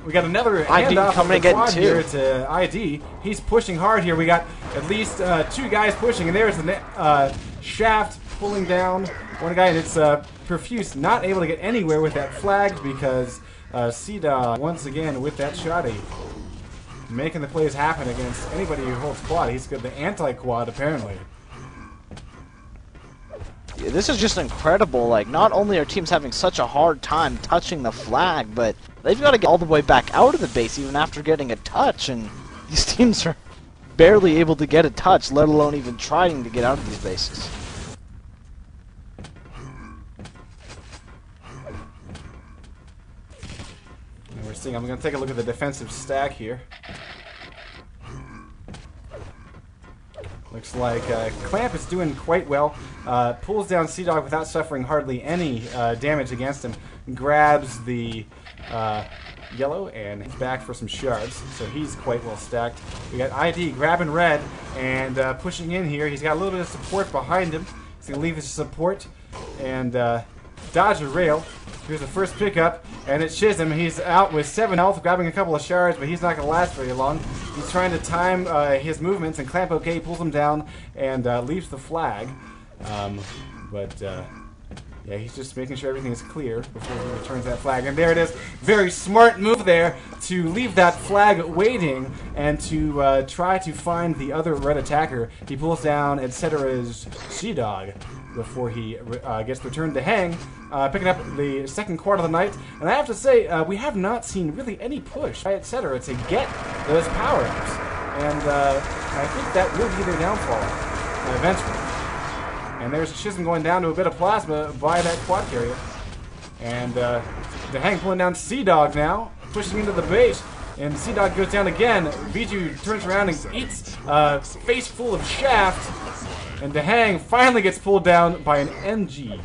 We got another handoff coming the quad here to ID. He's pushing hard here. We got at least 2 guys pushing, and there's the shaft pulling down one guy, and it's Perfuse not able to get anywhere with that flag because cdogg once again with that shotty making the plays happen against anybody who holds quad. He's got the anti-quad apparently. Yeah, this is just incredible. Like, not only are teams having such a hard time touching the flag, but they've got to get all the way back out of the base even after getting a touch, and these teams are barely able to get a touch, let alone even trying to get out of these bases. And we're seeing, I'm going to take a look at the defensive stack here. Looks like Clamp is doing quite well. Pulls down cdogg without suffering hardly any damage against him. Grabs the yellow and he's back for some shards. So he's quite well stacked. We got ID grabbing red and pushing in here. He's got a little bit of support behind him. He's going to leave his support and dodge a rail. Here's the first pickup, and it's Shizem. He's out with 7 health, grabbing a couple of shards, but he's not going to last very long. He's trying to time his movements, and clampOK pulls him down and leaves the flag. Yeah, he's just making sure everything is clear before he returns that flag. And there it is. Very smart move there to leave that flag waiting and to try to find the other red attacker. He pulls down, etc.'s cdogg before he gets returned to DaHang, picking up the second quad of the night. And I have to say, we have not seen really any push by etc. to get those power-ups. And I think that will be their downfall eventually. And there's Shizem going down to a bit of plasma by that quad carrier. And DaHang pulling down cdogg now, pushing into the base. And cdogg goes down again. Viju turns around and eats a face full of shaft. And DaHang finally gets pulled down by an MG,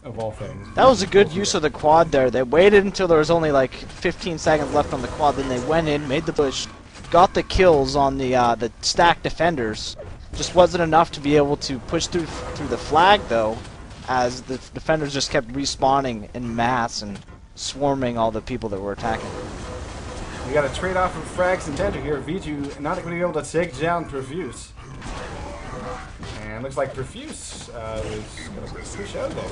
of all things. That was a good use of the quad there. They waited until there was only like 15 seconds left on the quad, then they went in, made the push, got the kills on the stacked defenders. Just wasn't enough to be able to push through the flag, though, as the defenders just kept respawning en masse and swarming all the people that were attacking. We got a trade-off of frags and danger here. Viju not going to be able to take down Perfuse. And looks like Perfuse is going to push out there.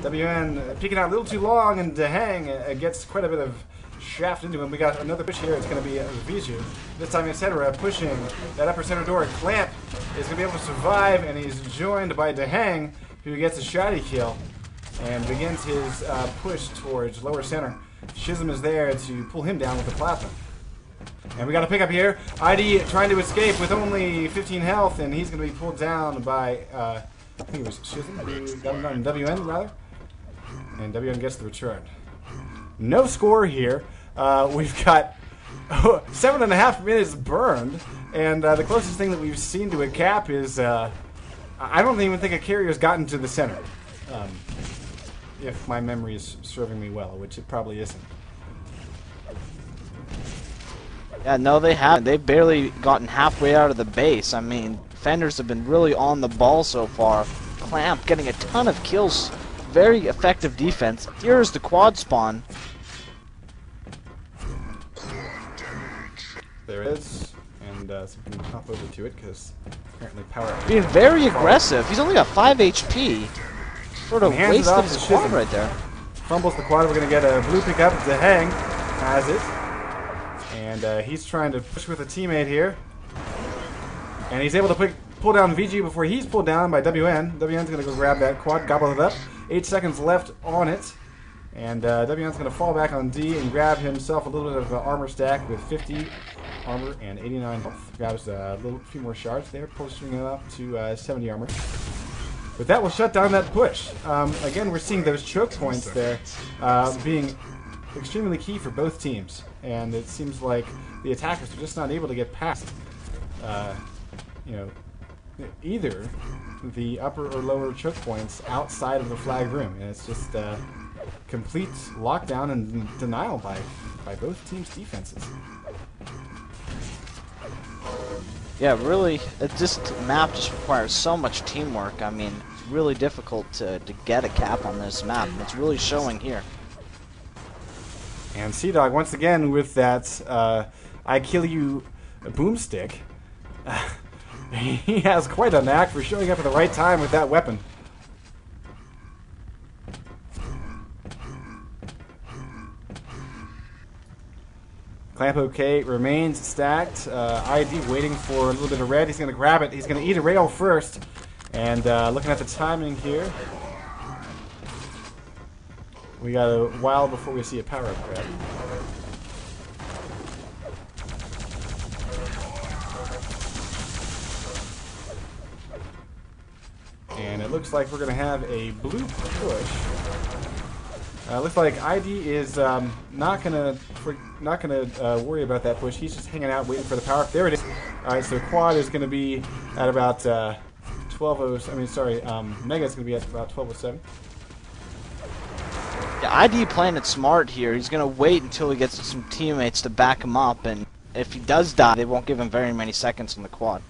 WN peeking out a little too long, and DaHang gets quite a bit of shaft into him. We got another push here. It's going to be Viju. This time, etc. pushing that upper center door. Clamp is going to be able to survive, and he's joined by DaHang, who gets a shoddy kill and begins his push towards lower center. Shizem is there to pull him down with the plasma. And we got a pickup here. ID trying to escape with only 15 health, and he's going to be pulled down by, I think it was Shizem who got him down, WN rather. And WN gets the return. No score here. We've got 7.5 minutes burned, and the closest thing that we've seen to a cap is, I don't even think a carrier's gotten to the center. if my memory is serving me well, which it probably isn't. Yeah, no, they haven't. They've barely gotten halfway out of the base. I mean, Fenders have been really on the ball so far. Clamp getting a ton of kills. Very effective defense. Here's the quad spawn. There it is. And so we can hop over to it because apparently power. Being very aggressive. He's only got 5 HP. Sort of Hands it wasted off his to quad Shizem. right there. Fumbles the quad. We're going to get a blue pickup. DaHang has it. And he's trying to push with a teammate here. And he's able to pull down VG before he's pulled down by WN. WN's going to go grab that quad, gobble it up. 8 seconds left on it. And WN's going to fall back on D and grab himself a little bit of armor stack with 50 armor and 89 health. Grabs a few more shards there, posting it up to 70 armor. But that will shut down that push. Again, we're seeing those choke points there being extremely key for both teams. And it seems like the attackers are just not able to get past, either the upper or lower choke points outside of the flag room. And it's just complete lockdown and denial by both teams' defenses. Yeah, really, this map just requires so much teamwork. I mean, it's really difficult to get a cap on this map, and it's really showing here. And cdogg once again with that I kill you boomstick. He has quite a knack for showing up at the right time with that weapon. clampOK remains stacked. ID waiting for a little bit of red. He's going to grab it. He's going to eat a rail first. And looking at the timing here, we got a while before we see a power-up grab. And it looks like we're going to have a blue push. Looks like ID is not gonna worry about that push. He's just hanging out, waiting for the power. There it is. All right, so quad is going to be at about 12:07. I mean, sorry, Mega is going to be at about 12:07. Yeah, ID playing it smart here. He's going to wait until he gets some teammates to back him up, and if he does die, they won't give him very many seconds on the quad.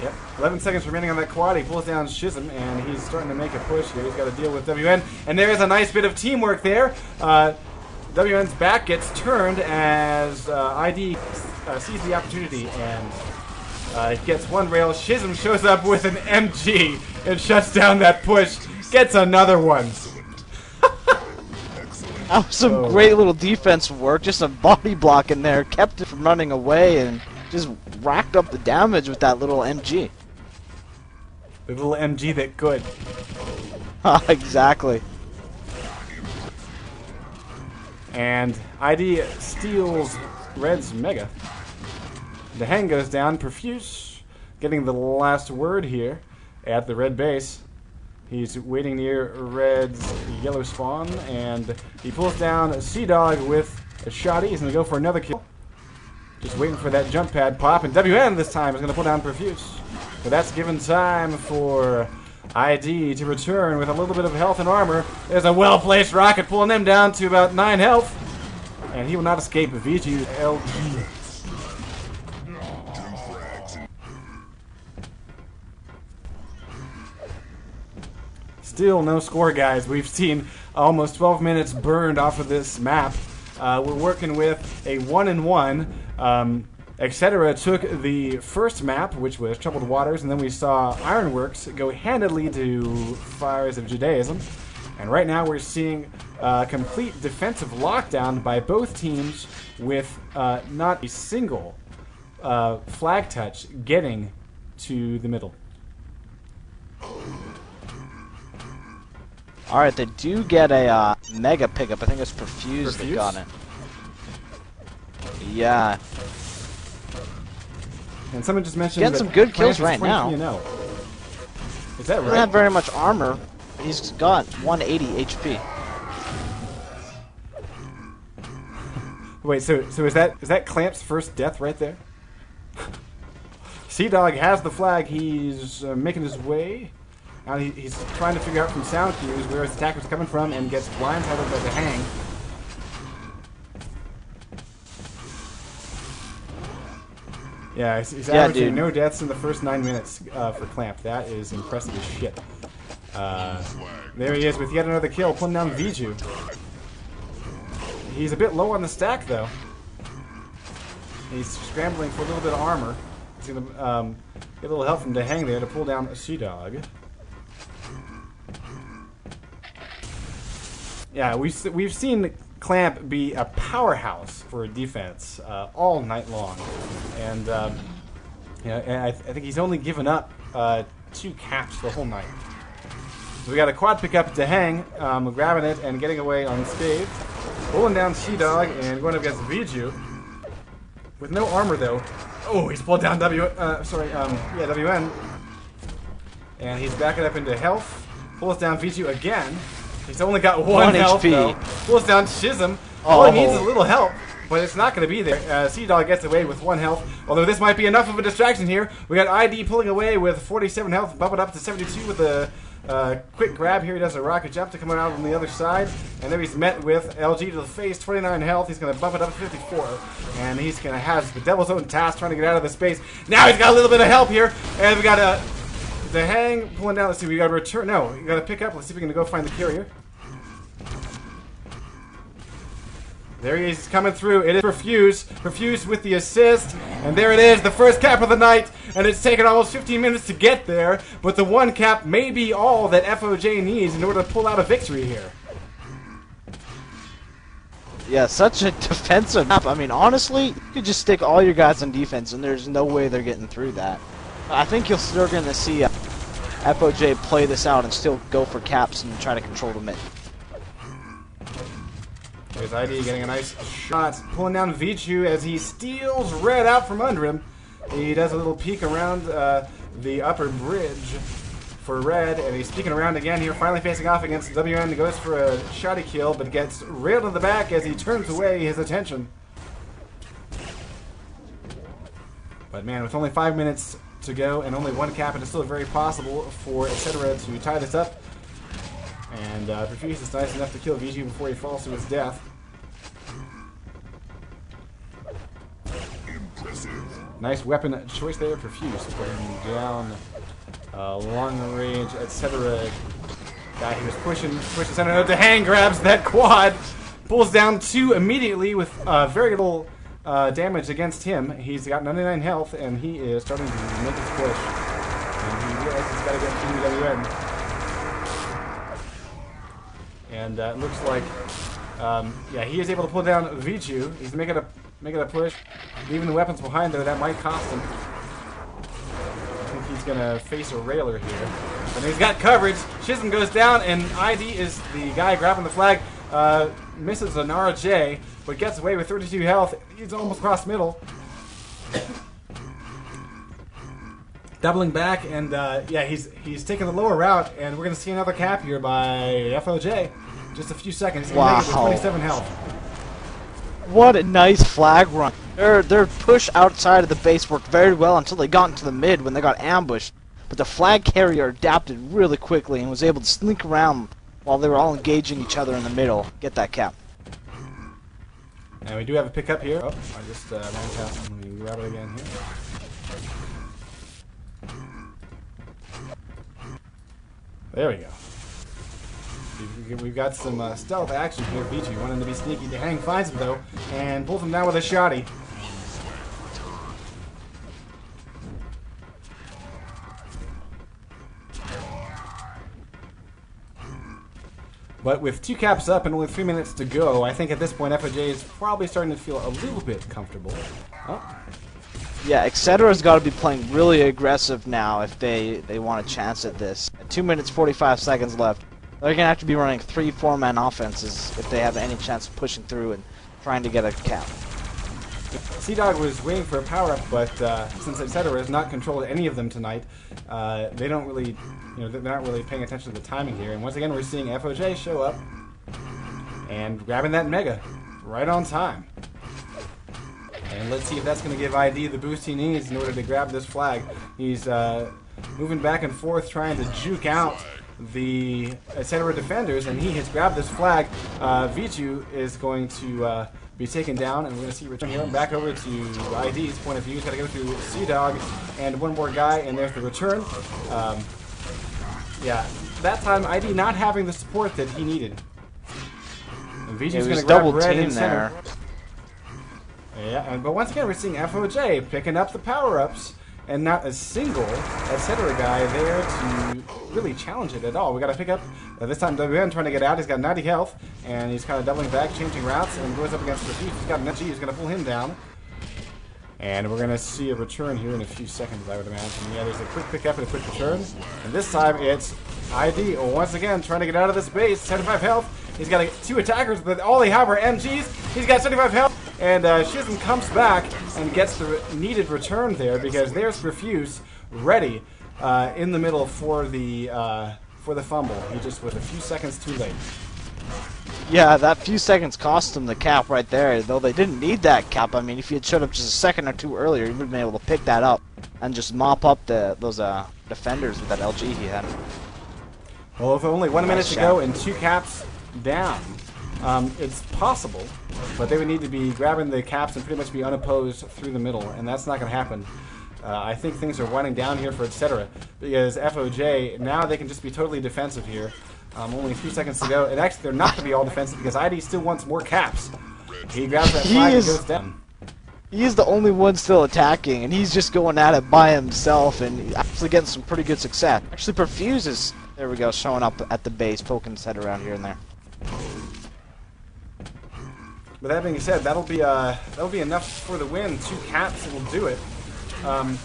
Yep, 11 seconds remaining on that quad. He pulls down Shizem, and he's starting to make a push here. He's got to deal with WN, and there is a nice bit of teamwork there. WN's back gets turned as ID sees the opportunity and gets one rail. Shizem shows up with an MG and shuts down that push. Gets another one. That was some great little defense work. Just a body block in there. Kept it from running away and just racked up the damage with that little MG. The little MG that could. Exactly. And ID steals Red's Mega. DaHang goes down. Perfuse getting the last word here at the red base. He's waiting near Red's yellow spawn, and he pulls down cdogg with a shotty. He's going to go for another kill. Just waiting for that jump pad pop, and WN this time is going to pull down Perfuse. But that's given time for ID to return with a little bit of health and armor. There's a well-placed rocket pulling them down to about 9 health. And he will not escape VG LG. Still no score, guys. We've seen almost 12 minutes burned off of this map. We're working with a 1-1. Etc. took the first map, which was Troubled Waters, and then we saw Ironworks go handedly to Fires of Judaism. And right now we're seeing complete defensive lockdown by both teams with not a single flag touch getting to the middle. Alright, they do get a Mega pickup. I think it's Perfuse that got it. Yeah. And someone just mentioned getting some good kills right now. Is that right? He doesn't have very much armor. He's got 180 HP. Wait, so is that Clamp's first death right there? cdogg has the flag. He's making his way Now he's trying to figure out from sound cues where his attack was coming from and gets blindsided by DaHang. Yeah, he's averaging no deaths in the first 9 minutes for Clamp. That is impressive as shit. There he is with yet another kill, pulling down Viju. He's a bit low on the stack, though. He's scrambling for a little bit of armor. He's going to get a little help from DaHang there to pull down a cdogg. Yeah, we've seen Clamp be a powerhouse for defense all night long, and I think he's only given up 2 caps the whole night. So we got a quad pickup to hang, grabbing it and getting away unscathed, pulling down cdogg and going up against Viju with no armor though. Oh, he's pulled down WN, and he's backing up into health. Pulls down Viju again. He's only got 1 health, HP. Though. Pulls down Shizem. All he needs is a little help, but it's not going to be there. cdogg gets away with 1 health, although this might be enough of a distraction here. We got ID pulling away with 47 health, bump it up to 72 with a quick grab here. He does a rocket jump to come out on the other side, and there he's met with LG to the face, 29 health. He's going to bump it up to 54, and he's going to have the devil's own task trying to get out of the space. Now he's got a little bit of help here, and we got DaHang pulling down. Let's see, we got to return. No, we got to pick up. Let's see if we can go find the carrier. There he is, he's coming through. It is perfuse. Perfuse with the assist. And there it is, the first cap of the night. And it's taken almost 15 minutes to get there. But the 1 cap may be all that FoJ needs in order to pull out a victory here. Yeah, such a defensive map. I mean, honestly, you could just stick all your guys on defense, and there's no way they're getting through that. I think you're still going to see FoJ play this out and still go for caps and try to control the mid. There's ID getting a nice shot, pulling down Viju as he steals Red out from under him. He does a little peek around the upper bridge for Red, and he's peeking around again here, finally facing off against WN. He goes for a shoddy kill, but gets railed in the back as he turns away his attention. But man, with only 5 minutes to go and only 1 cap, it is still very possible for etc. to tie this up. And perfuse is nice enough to kill Viju before he falls to his death. Nice weapon choice there, perfuse, putting down long range, etc. Guy he was pushing center. No, DaHang grabs that quad, pulls down 2 immediately with very little damage against him. He's got 99 health, and he is starting to make his push. And he realizes he's got to get through WN. And it looks like, yeah, he is able to pull down Viju. He's making a push. Leaving the weapons behind there, that might cost him. I think he's going to face a railer here. And he's got coverage. Shizem goes down, and ID is the guy grabbing the flag. Misses an RJ, but gets away with 32 health. He's almost across middle. Doubling back, and yeah, he's taking the lower route, and we're going to see another cap here by FoJ. Just a few seconds. He's going to make it with 27 health. What a nice flag run. Their push outside of the base worked very well until they got into the mid when they got ambushed. But the flag carrier adapted really quickly and was able to sneak around while they were all engaging each other in the middle. Get that cap. And we do have a pickup here. Oh, I just ran past him. Let me grab it again here. There we go. We've got some stealth action here. Viju wanting to be sneaky. DaHang finds him though and pulls him down with a shoddy. But with 2 caps up and only 3 minutes to go, I think at this point FoJ is probably starting to feel a little bit comfortable. Oh. Yeah, etc's got to be playing really aggressive now if they want a chance at this. At 2 minutes 45 seconds left, they're going to have to be running 3-4 man offenses if they have any chance of pushing through and trying to get a cap. cdogg was waiting for a power-up, but since etc. has not controlled any of them tonight, they don't really, they're not really paying attention to the timing here. And once again, we're seeing FoJ show up and grabbing that mega right on time. And let's see if that's going to give ID the boost he needs in order to grab this flag. He's moving back and forth, trying to juke out the etc. defenders, and he has grabbed this flag. Viju is going to be taken down, and we're going to see return here. Back over to ID's point of view. He's got to go through cdogg and one more guy, and there's the return. Yeah, that time ID not having the support that he needed. And Viju's going to grab red in center. Yeah, but once again, we're seeing FoJ picking up the power-ups, and not a single etc. guy there to really challenge it at all. We got to pick up, this time WN trying to get out. He's got 90 health, and he's kind of doubling back, changing routes, and goes up against the He's got an NG, he's going to pull him down. And we're going to see a return here in a few seconds, I would imagine. Yeah, there's a quick pickup and a quick return. And this time it's ID, once again, trying to get out of this base. 75 health. He's got 2 attackers, but all they have are MGs. He's got 75 health. And Shizem comes back and gets the needed return there, because there's perfuse ready in the middle for the fumble. He just was a few seconds too late. Yeah, that few seconds cost him the cap right there, though they didn't need that cap. I mean, if he had showed up just a second or two earlier, he would have been able to pick that up and just mop up those defenders with that LG he had. Well, with only 1 minute to go and 2 caps down, it's possible, but they would need to be grabbing the caps and pretty much be unopposed through the middle, and that's not going to happen. I think things are winding down here for etc. because FoJ, now they can just be totally defensive here. Only 3 seconds to go, and actually they're not going to be all defensive because ID still wants more caps. He grabs that flag and goes down. He's the only one still attacking, and he's just going at it by himself, and actually getting some pretty good success. Actually, perfuse is, there we go, showing up at the base, poking his head around here and there. With that being said, that'll be enough for the win. 2 caps will do it. And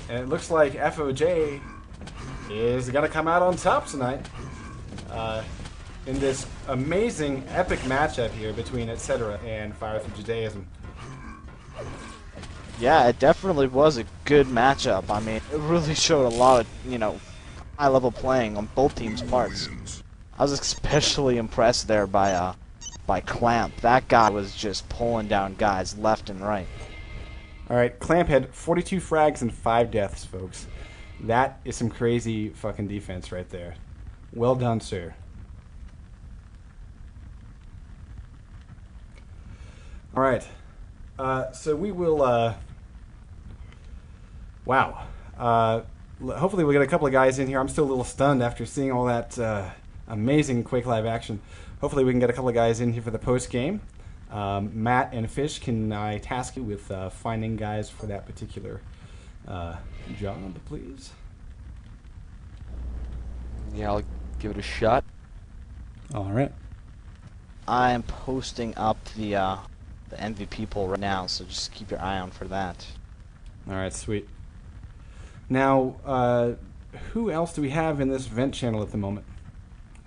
it looks like FoJ is going to come out on top tonight in this amazing, epic matchup here between etc. and Fire Through Judaism. Yeah, it definitely was a good matchup. I mean, it really showed a lot of, high-level playing on both teams' parts. I was especially impressed there by Clamp. That guy was just pulling down guys left and right. All right, Clamp had 42 frags and 5 deaths, folks. That is some crazy fucking defense right there. Well done, sir. All right. So we will... wow. Hopefully we'll get a couple of guys in here. I'm still a little stunned after seeing all that amazing Quake Live action. Hopefully we can get a couple of guys in here for the post-game. Matt and Fish, can I task you with finding guys for that particular job, please? Yeah, I'll give it a shot. All right. I am posting up the MVP poll right now, so just keep your eye on for that. All right, sweet. Now, who else do we have in this vent channel at the moment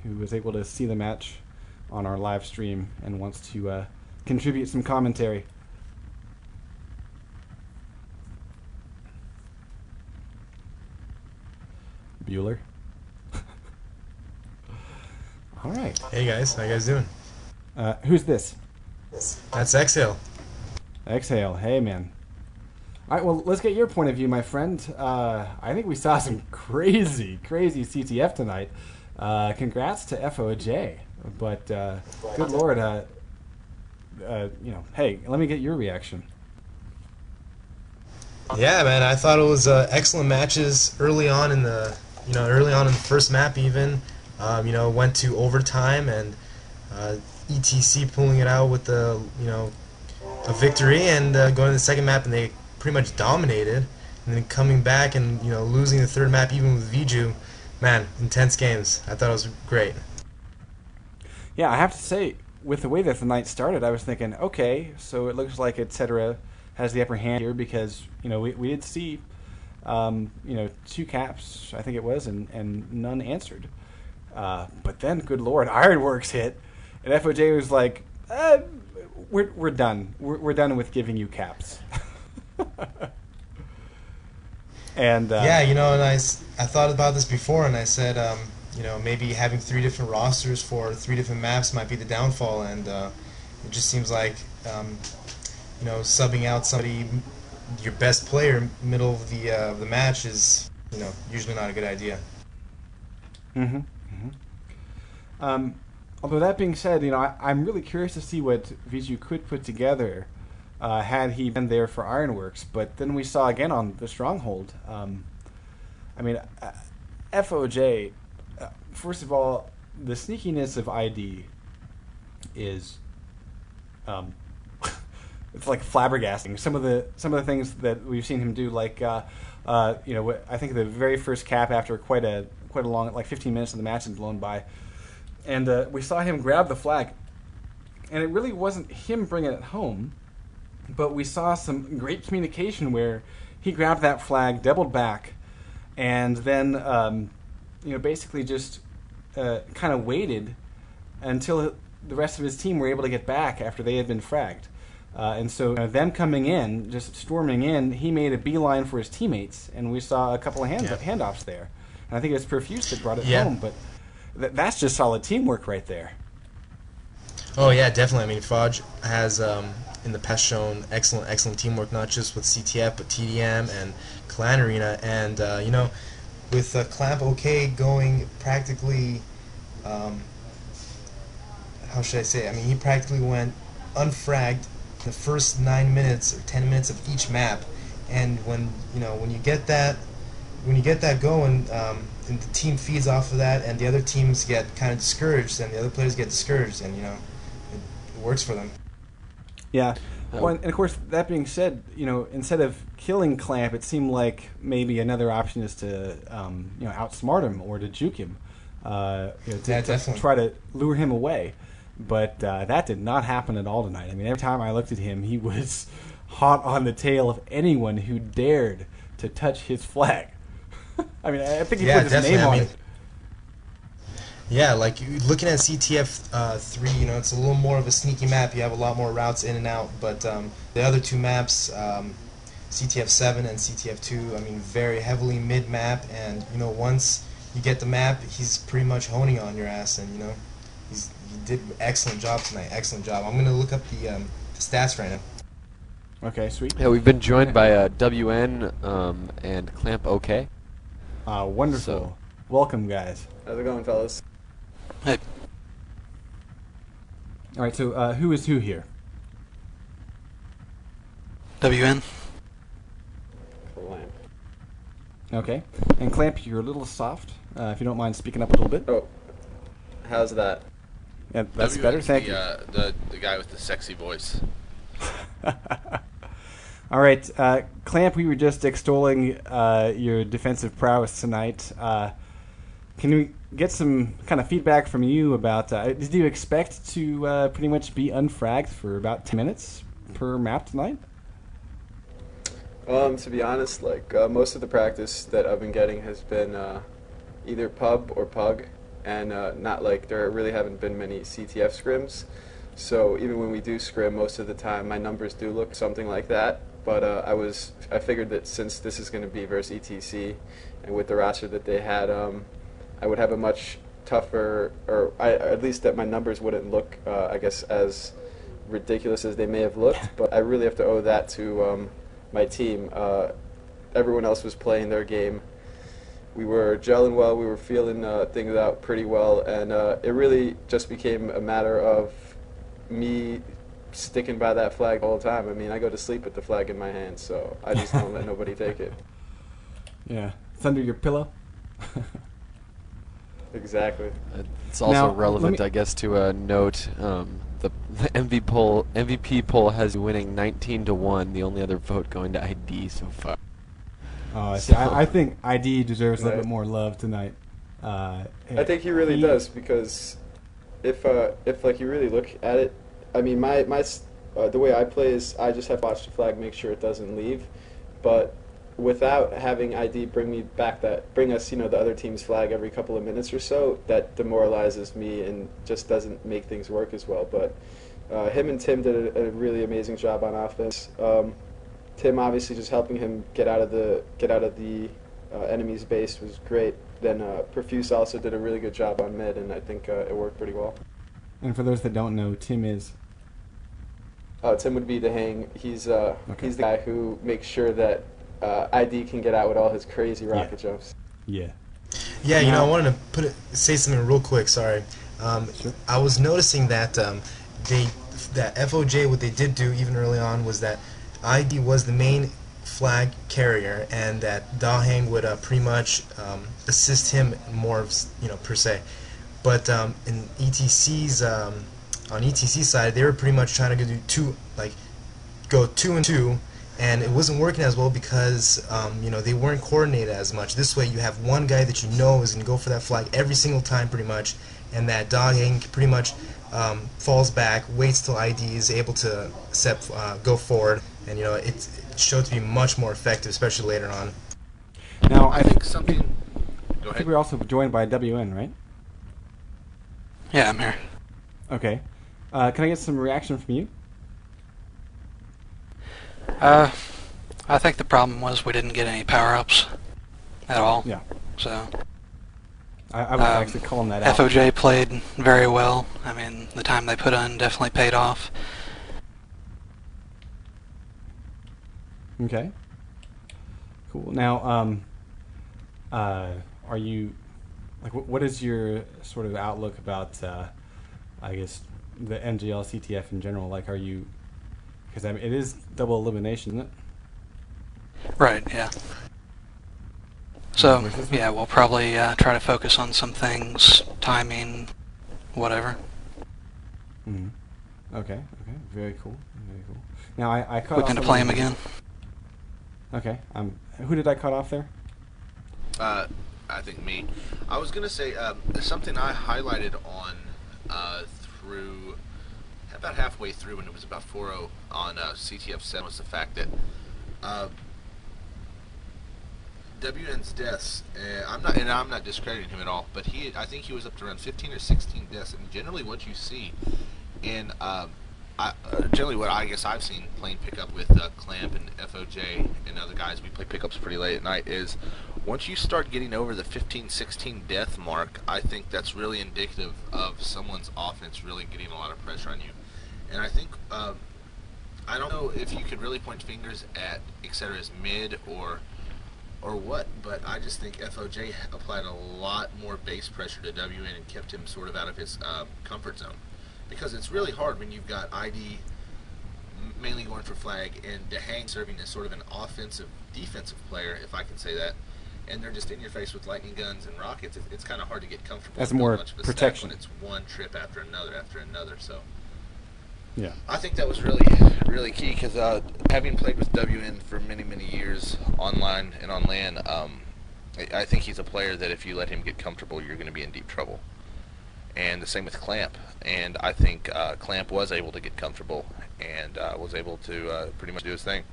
who was able to see the match on our live stream and wants to contribute some commentary? Bueller? All right. Hey guys, how you guys doing? Who's this? That's Exhale. Exhale. Hey, man. All right, well, let's get your point of view, my friend. I think we saw some crazy, crazy CTF tonight. Congrats to FoJ. But, good Lord, hey, let me get your reaction. Yeah, man, I thought it was excellent matches early on in the, the first map even. Went to overtime and ETC pulling it out with the, a victory, and going to the second map and they pretty much dominated, and then coming back and losing the third map even with Viju. Man, intense games. I thought it was great. Yeah, I have to say, with the way that the night started, I was thinking, okay, so it looks like etc. has the upper hand here because we did see 2 caps, I think it was, and none answered. But then, good Lord, Ironworks hit, and FoJ was like, we're done. We're done with giving you caps. And yeah, and I thought about this before, and I said, maybe having 3 different rosters for 3 different maps might be the downfall, and it just seems like, subbing out somebody your best player middle of the match is usually not a good idea. Mm-hmm. Although that being said, I'm really curious to see what Viju could put together had he been there for Ironworks. But then we saw again on the Stronghold. FoJ. First of all, the sneakiness of ID is it's like flabbergasting. Some of the things that we've seen him do, like I think the very first cap after quite a long, like 15 minutes of the match had blown by, and we saw him grab the flag, and it really wasn't him bringing it home, but we saw some great communication where he grabbed that flag, doubled back, and then basically just kind of waited until the rest of his team were able to get back after they had been fragged. And so them coming in, just storming in, he made a beeline for his teammates, and we saw a couple of handoffs there. And I think it's Perfuse that brought it home, but that's just solid teamwork right there. Oh yeah, definitely. I mean, FoJ has in the past shown excellent teamwork, not just with CTF but TDM and Clan Arena, and with clampOK going practically, how should I say? I mean, he practically went unfragged the first 9 minutes or 10 minutes of each map, and when you get that going, and the team feeds off of that, and the other teams get kind of discouraged, and the other players get discouraged, and it works for them. Yeah. Well, and of course, that being said, instead of killing Clamp, it seemed like maybe another option is to, outsmart him or to juke him, to try to lure him away. But that did not happen at all tonight. I mean, every time I looked at him, he was hot on the tail of anyone who dared to touch his flag. I mean, I think he put his name on it. Yeah, like looking at CTF 3, it's a little more of a sneaky map. You have a lot more routes in and out, but the other two maps, CTF 7 and CTF 2, I mean, very heavily mid map, and once you get the map, he's pretty much honing on your ass, and he did an excellent job tonight. Excellent job. I'm gonna look up the stats right now. Okay, sweet. Yeah, we've been joined by WN and clampOK. Wonderful. So. Welcome, guys. How's it going, fellas? Hey. All right, so who is who here? WN. Clamp. Okay. And Clamp, you're a little soft. If you don't mind speaking up a little bit. Oh, how's that? Yeah, that's better. Thank you. The guy with the sexy voice. All right, Clamp, we were just extolling your defensive prowess tonight. Can we get some kind of feedback from you about, did you expect to pretty much be unfragged for about 10 minutes per map tonight? To be honest, most of the practice that I've been getting has been either pub or pug, and there really haven't been many CTF scrims. So even when we do scrim, most of the time my numbers do look something like that. But I figured that since this is going to be versus ETC, and with the roster that they had, I would have a much tougher, or at least that my numbers wouldn't look, I guess, as ridiculous as they may have looked. But I really have to owe that to my team. Everyone else was playing their game. We were gelling well. We were feeling things out pretty well, and it really just became a matter of me sticking by that flag all the time. I mean, I go to sleep with the flag in my hand, so I just don't let nobody take it. Yeah, it's under your pillow. Exactly. It's also relevant, I guess, to note the MVP poll has you winning 19-1. The only other vote going to ID so far. I think ID deserves a little bit more love tonight. I think he really does, because if you really look at it, I mean, the way I play is I just have to watch the flag, make sure it doesn't leave, but without having ID bring us, the other team's flag every couple of minutes or so, that demoralizes me and just doesn't make things work as well. But him and Tim did a really amazing job on offense. Tim obviously just helping him get out of the enemy's base was great. Then Perfuse also did a really good job on mid, and I think it worked pretty well. And for those that don't know, Tim is Tim would be DaHang. He's the guy who makes sure that ID can get out with all his crazy rocket jumps. Yeah. Yeah, you know, I wanted to say something real quick. Sorry. Sure. I was noticing that that FoJ, what they did do even early on was that ID was the main flag carrier, and that DaHang would pretty much assist him more, you know, per se. But in ETC's on ETC side, they were pretty much trying to go 2 and 2, and it wasn't working as well because you know, they weren't coordinated as much. This way, you have one guy that you know is going to go for that flag every single time, pretty much, and that DaHang pretty much falls back, waits till ID is able to go forward, and you know, it showed to be much more effective, especially later on. Now, I think something. Go I ahead. think we're also joined by WN, right? Yeah, I'm here. Okay. Can I get some reaction from you? I think the problem was we didn't get any power-ups at all. Yeah. So I was actually calling that out. FoJ played very well. I mean, the time they put in definitely paid off. Okay. Cool. Now, are you, like, what is your sort of outlook about, I guess, the NGL CTF in general? Like, are you, because I mean, it is double elimination, isn't it? Right, yeah. So, yeah, we'll probably try to focus on some things, timing, whatever. Mm-hmm. Okay, very cool, very cool. Now, I cut We off... going to play him again? Okay, who did I cut off there? I think me. I was gonna say something I highlighted on through about halfway through when it was about 4:0 on CTF 7 was the fact that WN's deaths. I'm not discrediting him at all, but I think he was up to around 15 or 16 deaths, and generally what you see in generally what I guess I've seen playing pickup with Clamp and FoJ and other guys, we play pickups pretty late at night, is once you start getting over the 15-16 death mark, I think that's really indicative of someone's offense really getting a lot of pressure on you. And I think, I don't know if you could really point fingers at etc. as mid or what, but I just think FoJ applied a lot more base pressure to WN and kept him sort of out of his comfort zone. Because it's really hard when you've got ID mainly going for flag and DaHang serving as sort of an offensive, defensive player, if I can say that, and they're just in your face with lightning guns and rockets. It's kind of hard to get comfortable. That's with more much of a protection. stack when it's one trip after another. So Yeah. I think that was really, really key because having played with WN for many, many years online and on LAN, I think he's a player that if you let him get comfortable, you're going to be in deep trouble. And the same with Clamp. And I think Clamp was able to get comfortable and was able to pretty much do his thing.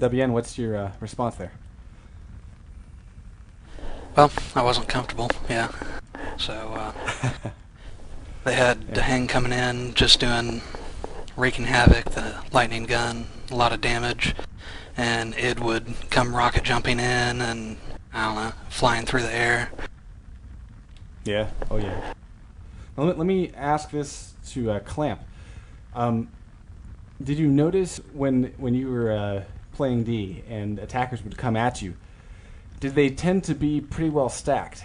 WN, what's your response there? Well, I wasn't comfortable, yeah. So, they had DaHang coming in, just wreaking havoc, the lightning gun, a lot of damage, and Id would come rocket jumping in and, I don't know, flying through the air. Yeah. Oh, yeah. Well, let me ask this to Clamp. Did you notice when you were playing D and attackers would come at you, did they tend to be pretty well stacked?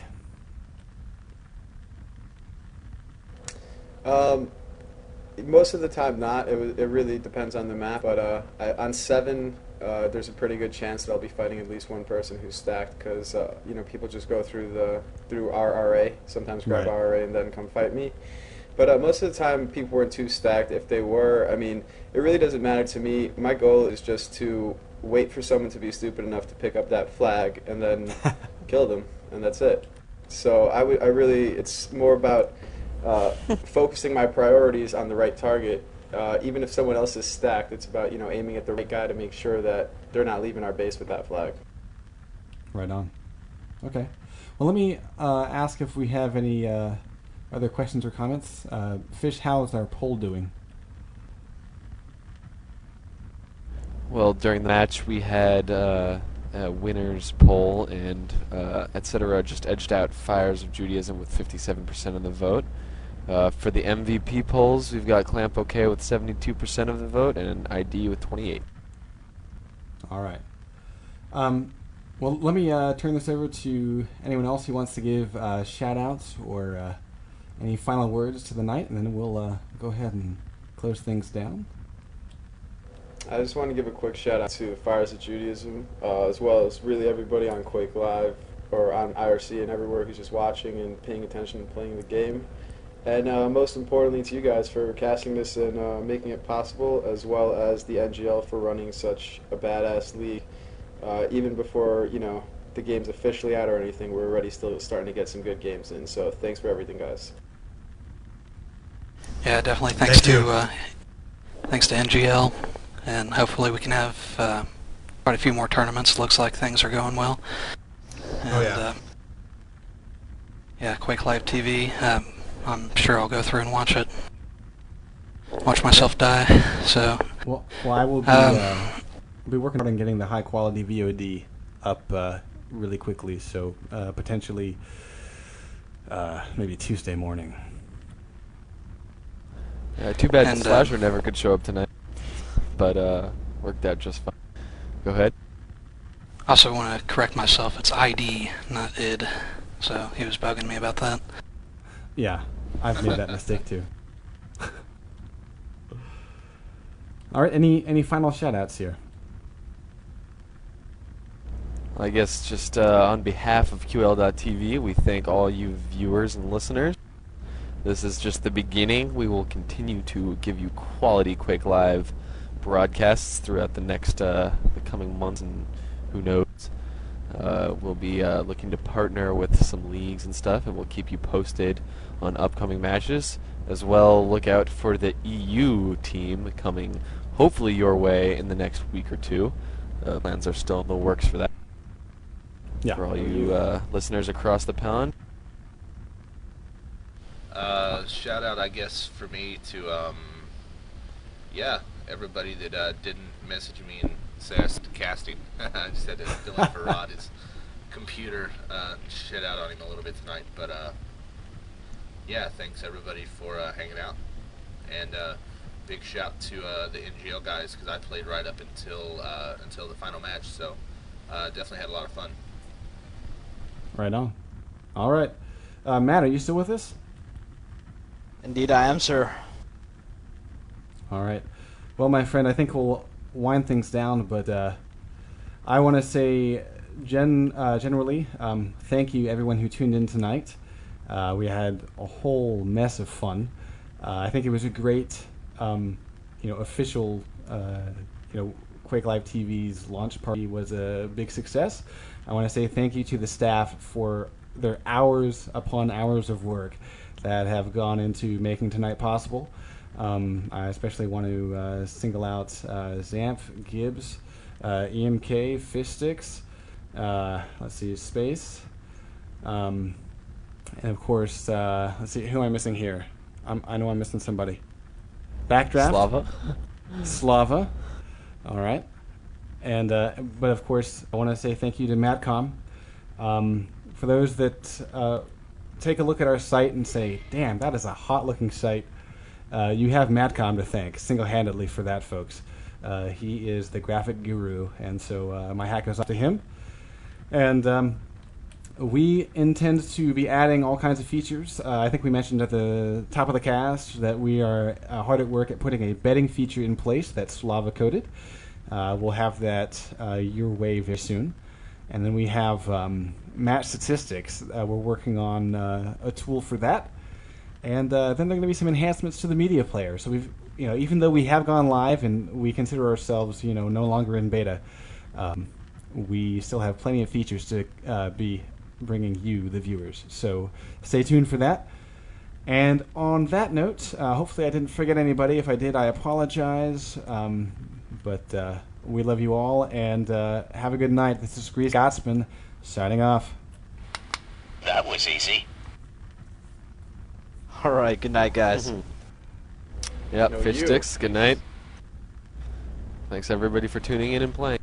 Most of the time not. It really depends on the map, but on 7, there's a pretty good chance that I'll be fighting at least one person who's stacked because you know, people just go through our RA, sometimes grab Right. RA and then come fight me. But most of the time, people weren't too stacked. If they were, I mean, it really doesn't matter to me. My goal is just to wait for someone to be stupid enough to pick up that flag and then kill them, and that's it. So I really, it's more about focusing my priorities on the right target. Even if someone else is stacked, it's about, you know, aiming at the right guy to make sure that they're not leaving our base with that flag. Right on. Okay. Well, let me ask if we have any other questions or comments. Fish, how is our poll doing? Well, during the match we had a winners poll, and etc. just edged out Fires of Judaism with 57% of the vote. For the MVP polls, we've got clampOK with 72% of the vote and ID with 28. All right. Well, let me turn this over to anyone else who wants to give shout-outs or any final words to the night, and then we'll go ahead and close things down. I just want to give a quick shout out to Fires of Judaism, as well as really everybody on Quake Live or on IRC and everywhere who's just watching and paying attention and playing the game. And most importantly to you guys for casting this and making it possible, as well as the NGL for running such a badass league. Even before, you know, the game's officially out or anything, we're already still starting to get some good games in. So thanks for everything, guys. Yeah, definitely. Thanks to NGL, and hopefully we can have quite a few more tournaments. Looks like things are going well. And, Oh yeah. Yeah, Quake Live TV. I'm sure I'll go through and watch it. Watch myself die. So. Well, I will be working on getting the high quality VOD up really quickly. So potentially maybe Tuesday morning. Too bad And, Slasher never could show up tonight, but worked out just fine. Go ahead. Also want to correct myself. It's ID, not id. So he was bugging me about that. Yeah, I've made that mistake too. All right, any final shout-outs here? I guess just on behalf of QL.TV, we thank all you viewers and listeners. This is just the beginning. We will continue to give you quality Quake Live broadcasts throughout the next the coming months, and who knows. We'll be looking to partner with some leagues and stuff, and we'll keep you posted on upcoming matches. As well, look out for the EU team coming hopefully your way in the next week or two. Plans are still in the works for that. Yeah. For all you listeners across the pond. Shout out, I guess, for me to, yeah, everybody that didn't message me and say I was casting. I just had to fill in for Rod, his computer, shit out on him a little bit tonight. But, yeah, thanks everybody for hanging out. And big shout to the NGL guys, because I played right up until the final match. So definitely had a lot of fun. Right on. All right. Matt, are you still with us? Indeed I am, sir. All right. Well, my friend, I think we'll wind things down, but I want to say generally thank you everyone who tuned in tonight. We had a whole mess of fun. I think it was a great official Quake Live TV's launch party was a big success. I want to say thank you to the staff for their hours upon hours of work that have gone into making tonight possible. I especially want to single out Xamph, Gibbs, EMK, Fishsticks, let's see, Space, and of course, let's see, who am I missing here? I know I'm missing somebody. Backdraft? Slava. All right. And but of course, I want to say thank you to Madcom. For those that take a look at our site and say, damn, that is a hot-looking site, you have Madcom to thank single-handedly for that, folks. He is the graphic guru, and so my hat goes off to him. And we intend to be adding all kinds of features. I think we mentioned at the top of the cast that we are hard at work at putting a betting feature in place that's Slava-coded. We'll have that your way very soon. And then we have match statistics. We're working on a tool for that. And then there are going to be some enhancements to the media player. So we've, even though we have gone live and we consider ourselves, no longer in beta, we still have plenty of features to be bringing you, the viewers. So stay tuned for that. And on that note, hopefully I didn't forget anybody. If I did, I apologize. But we love you all, and have a good night. This is Grease Scotsman signing off. That was easy. All right, good night, guys. Yep, Fishsticks, good night. Thanks everybody for tuning in and playing.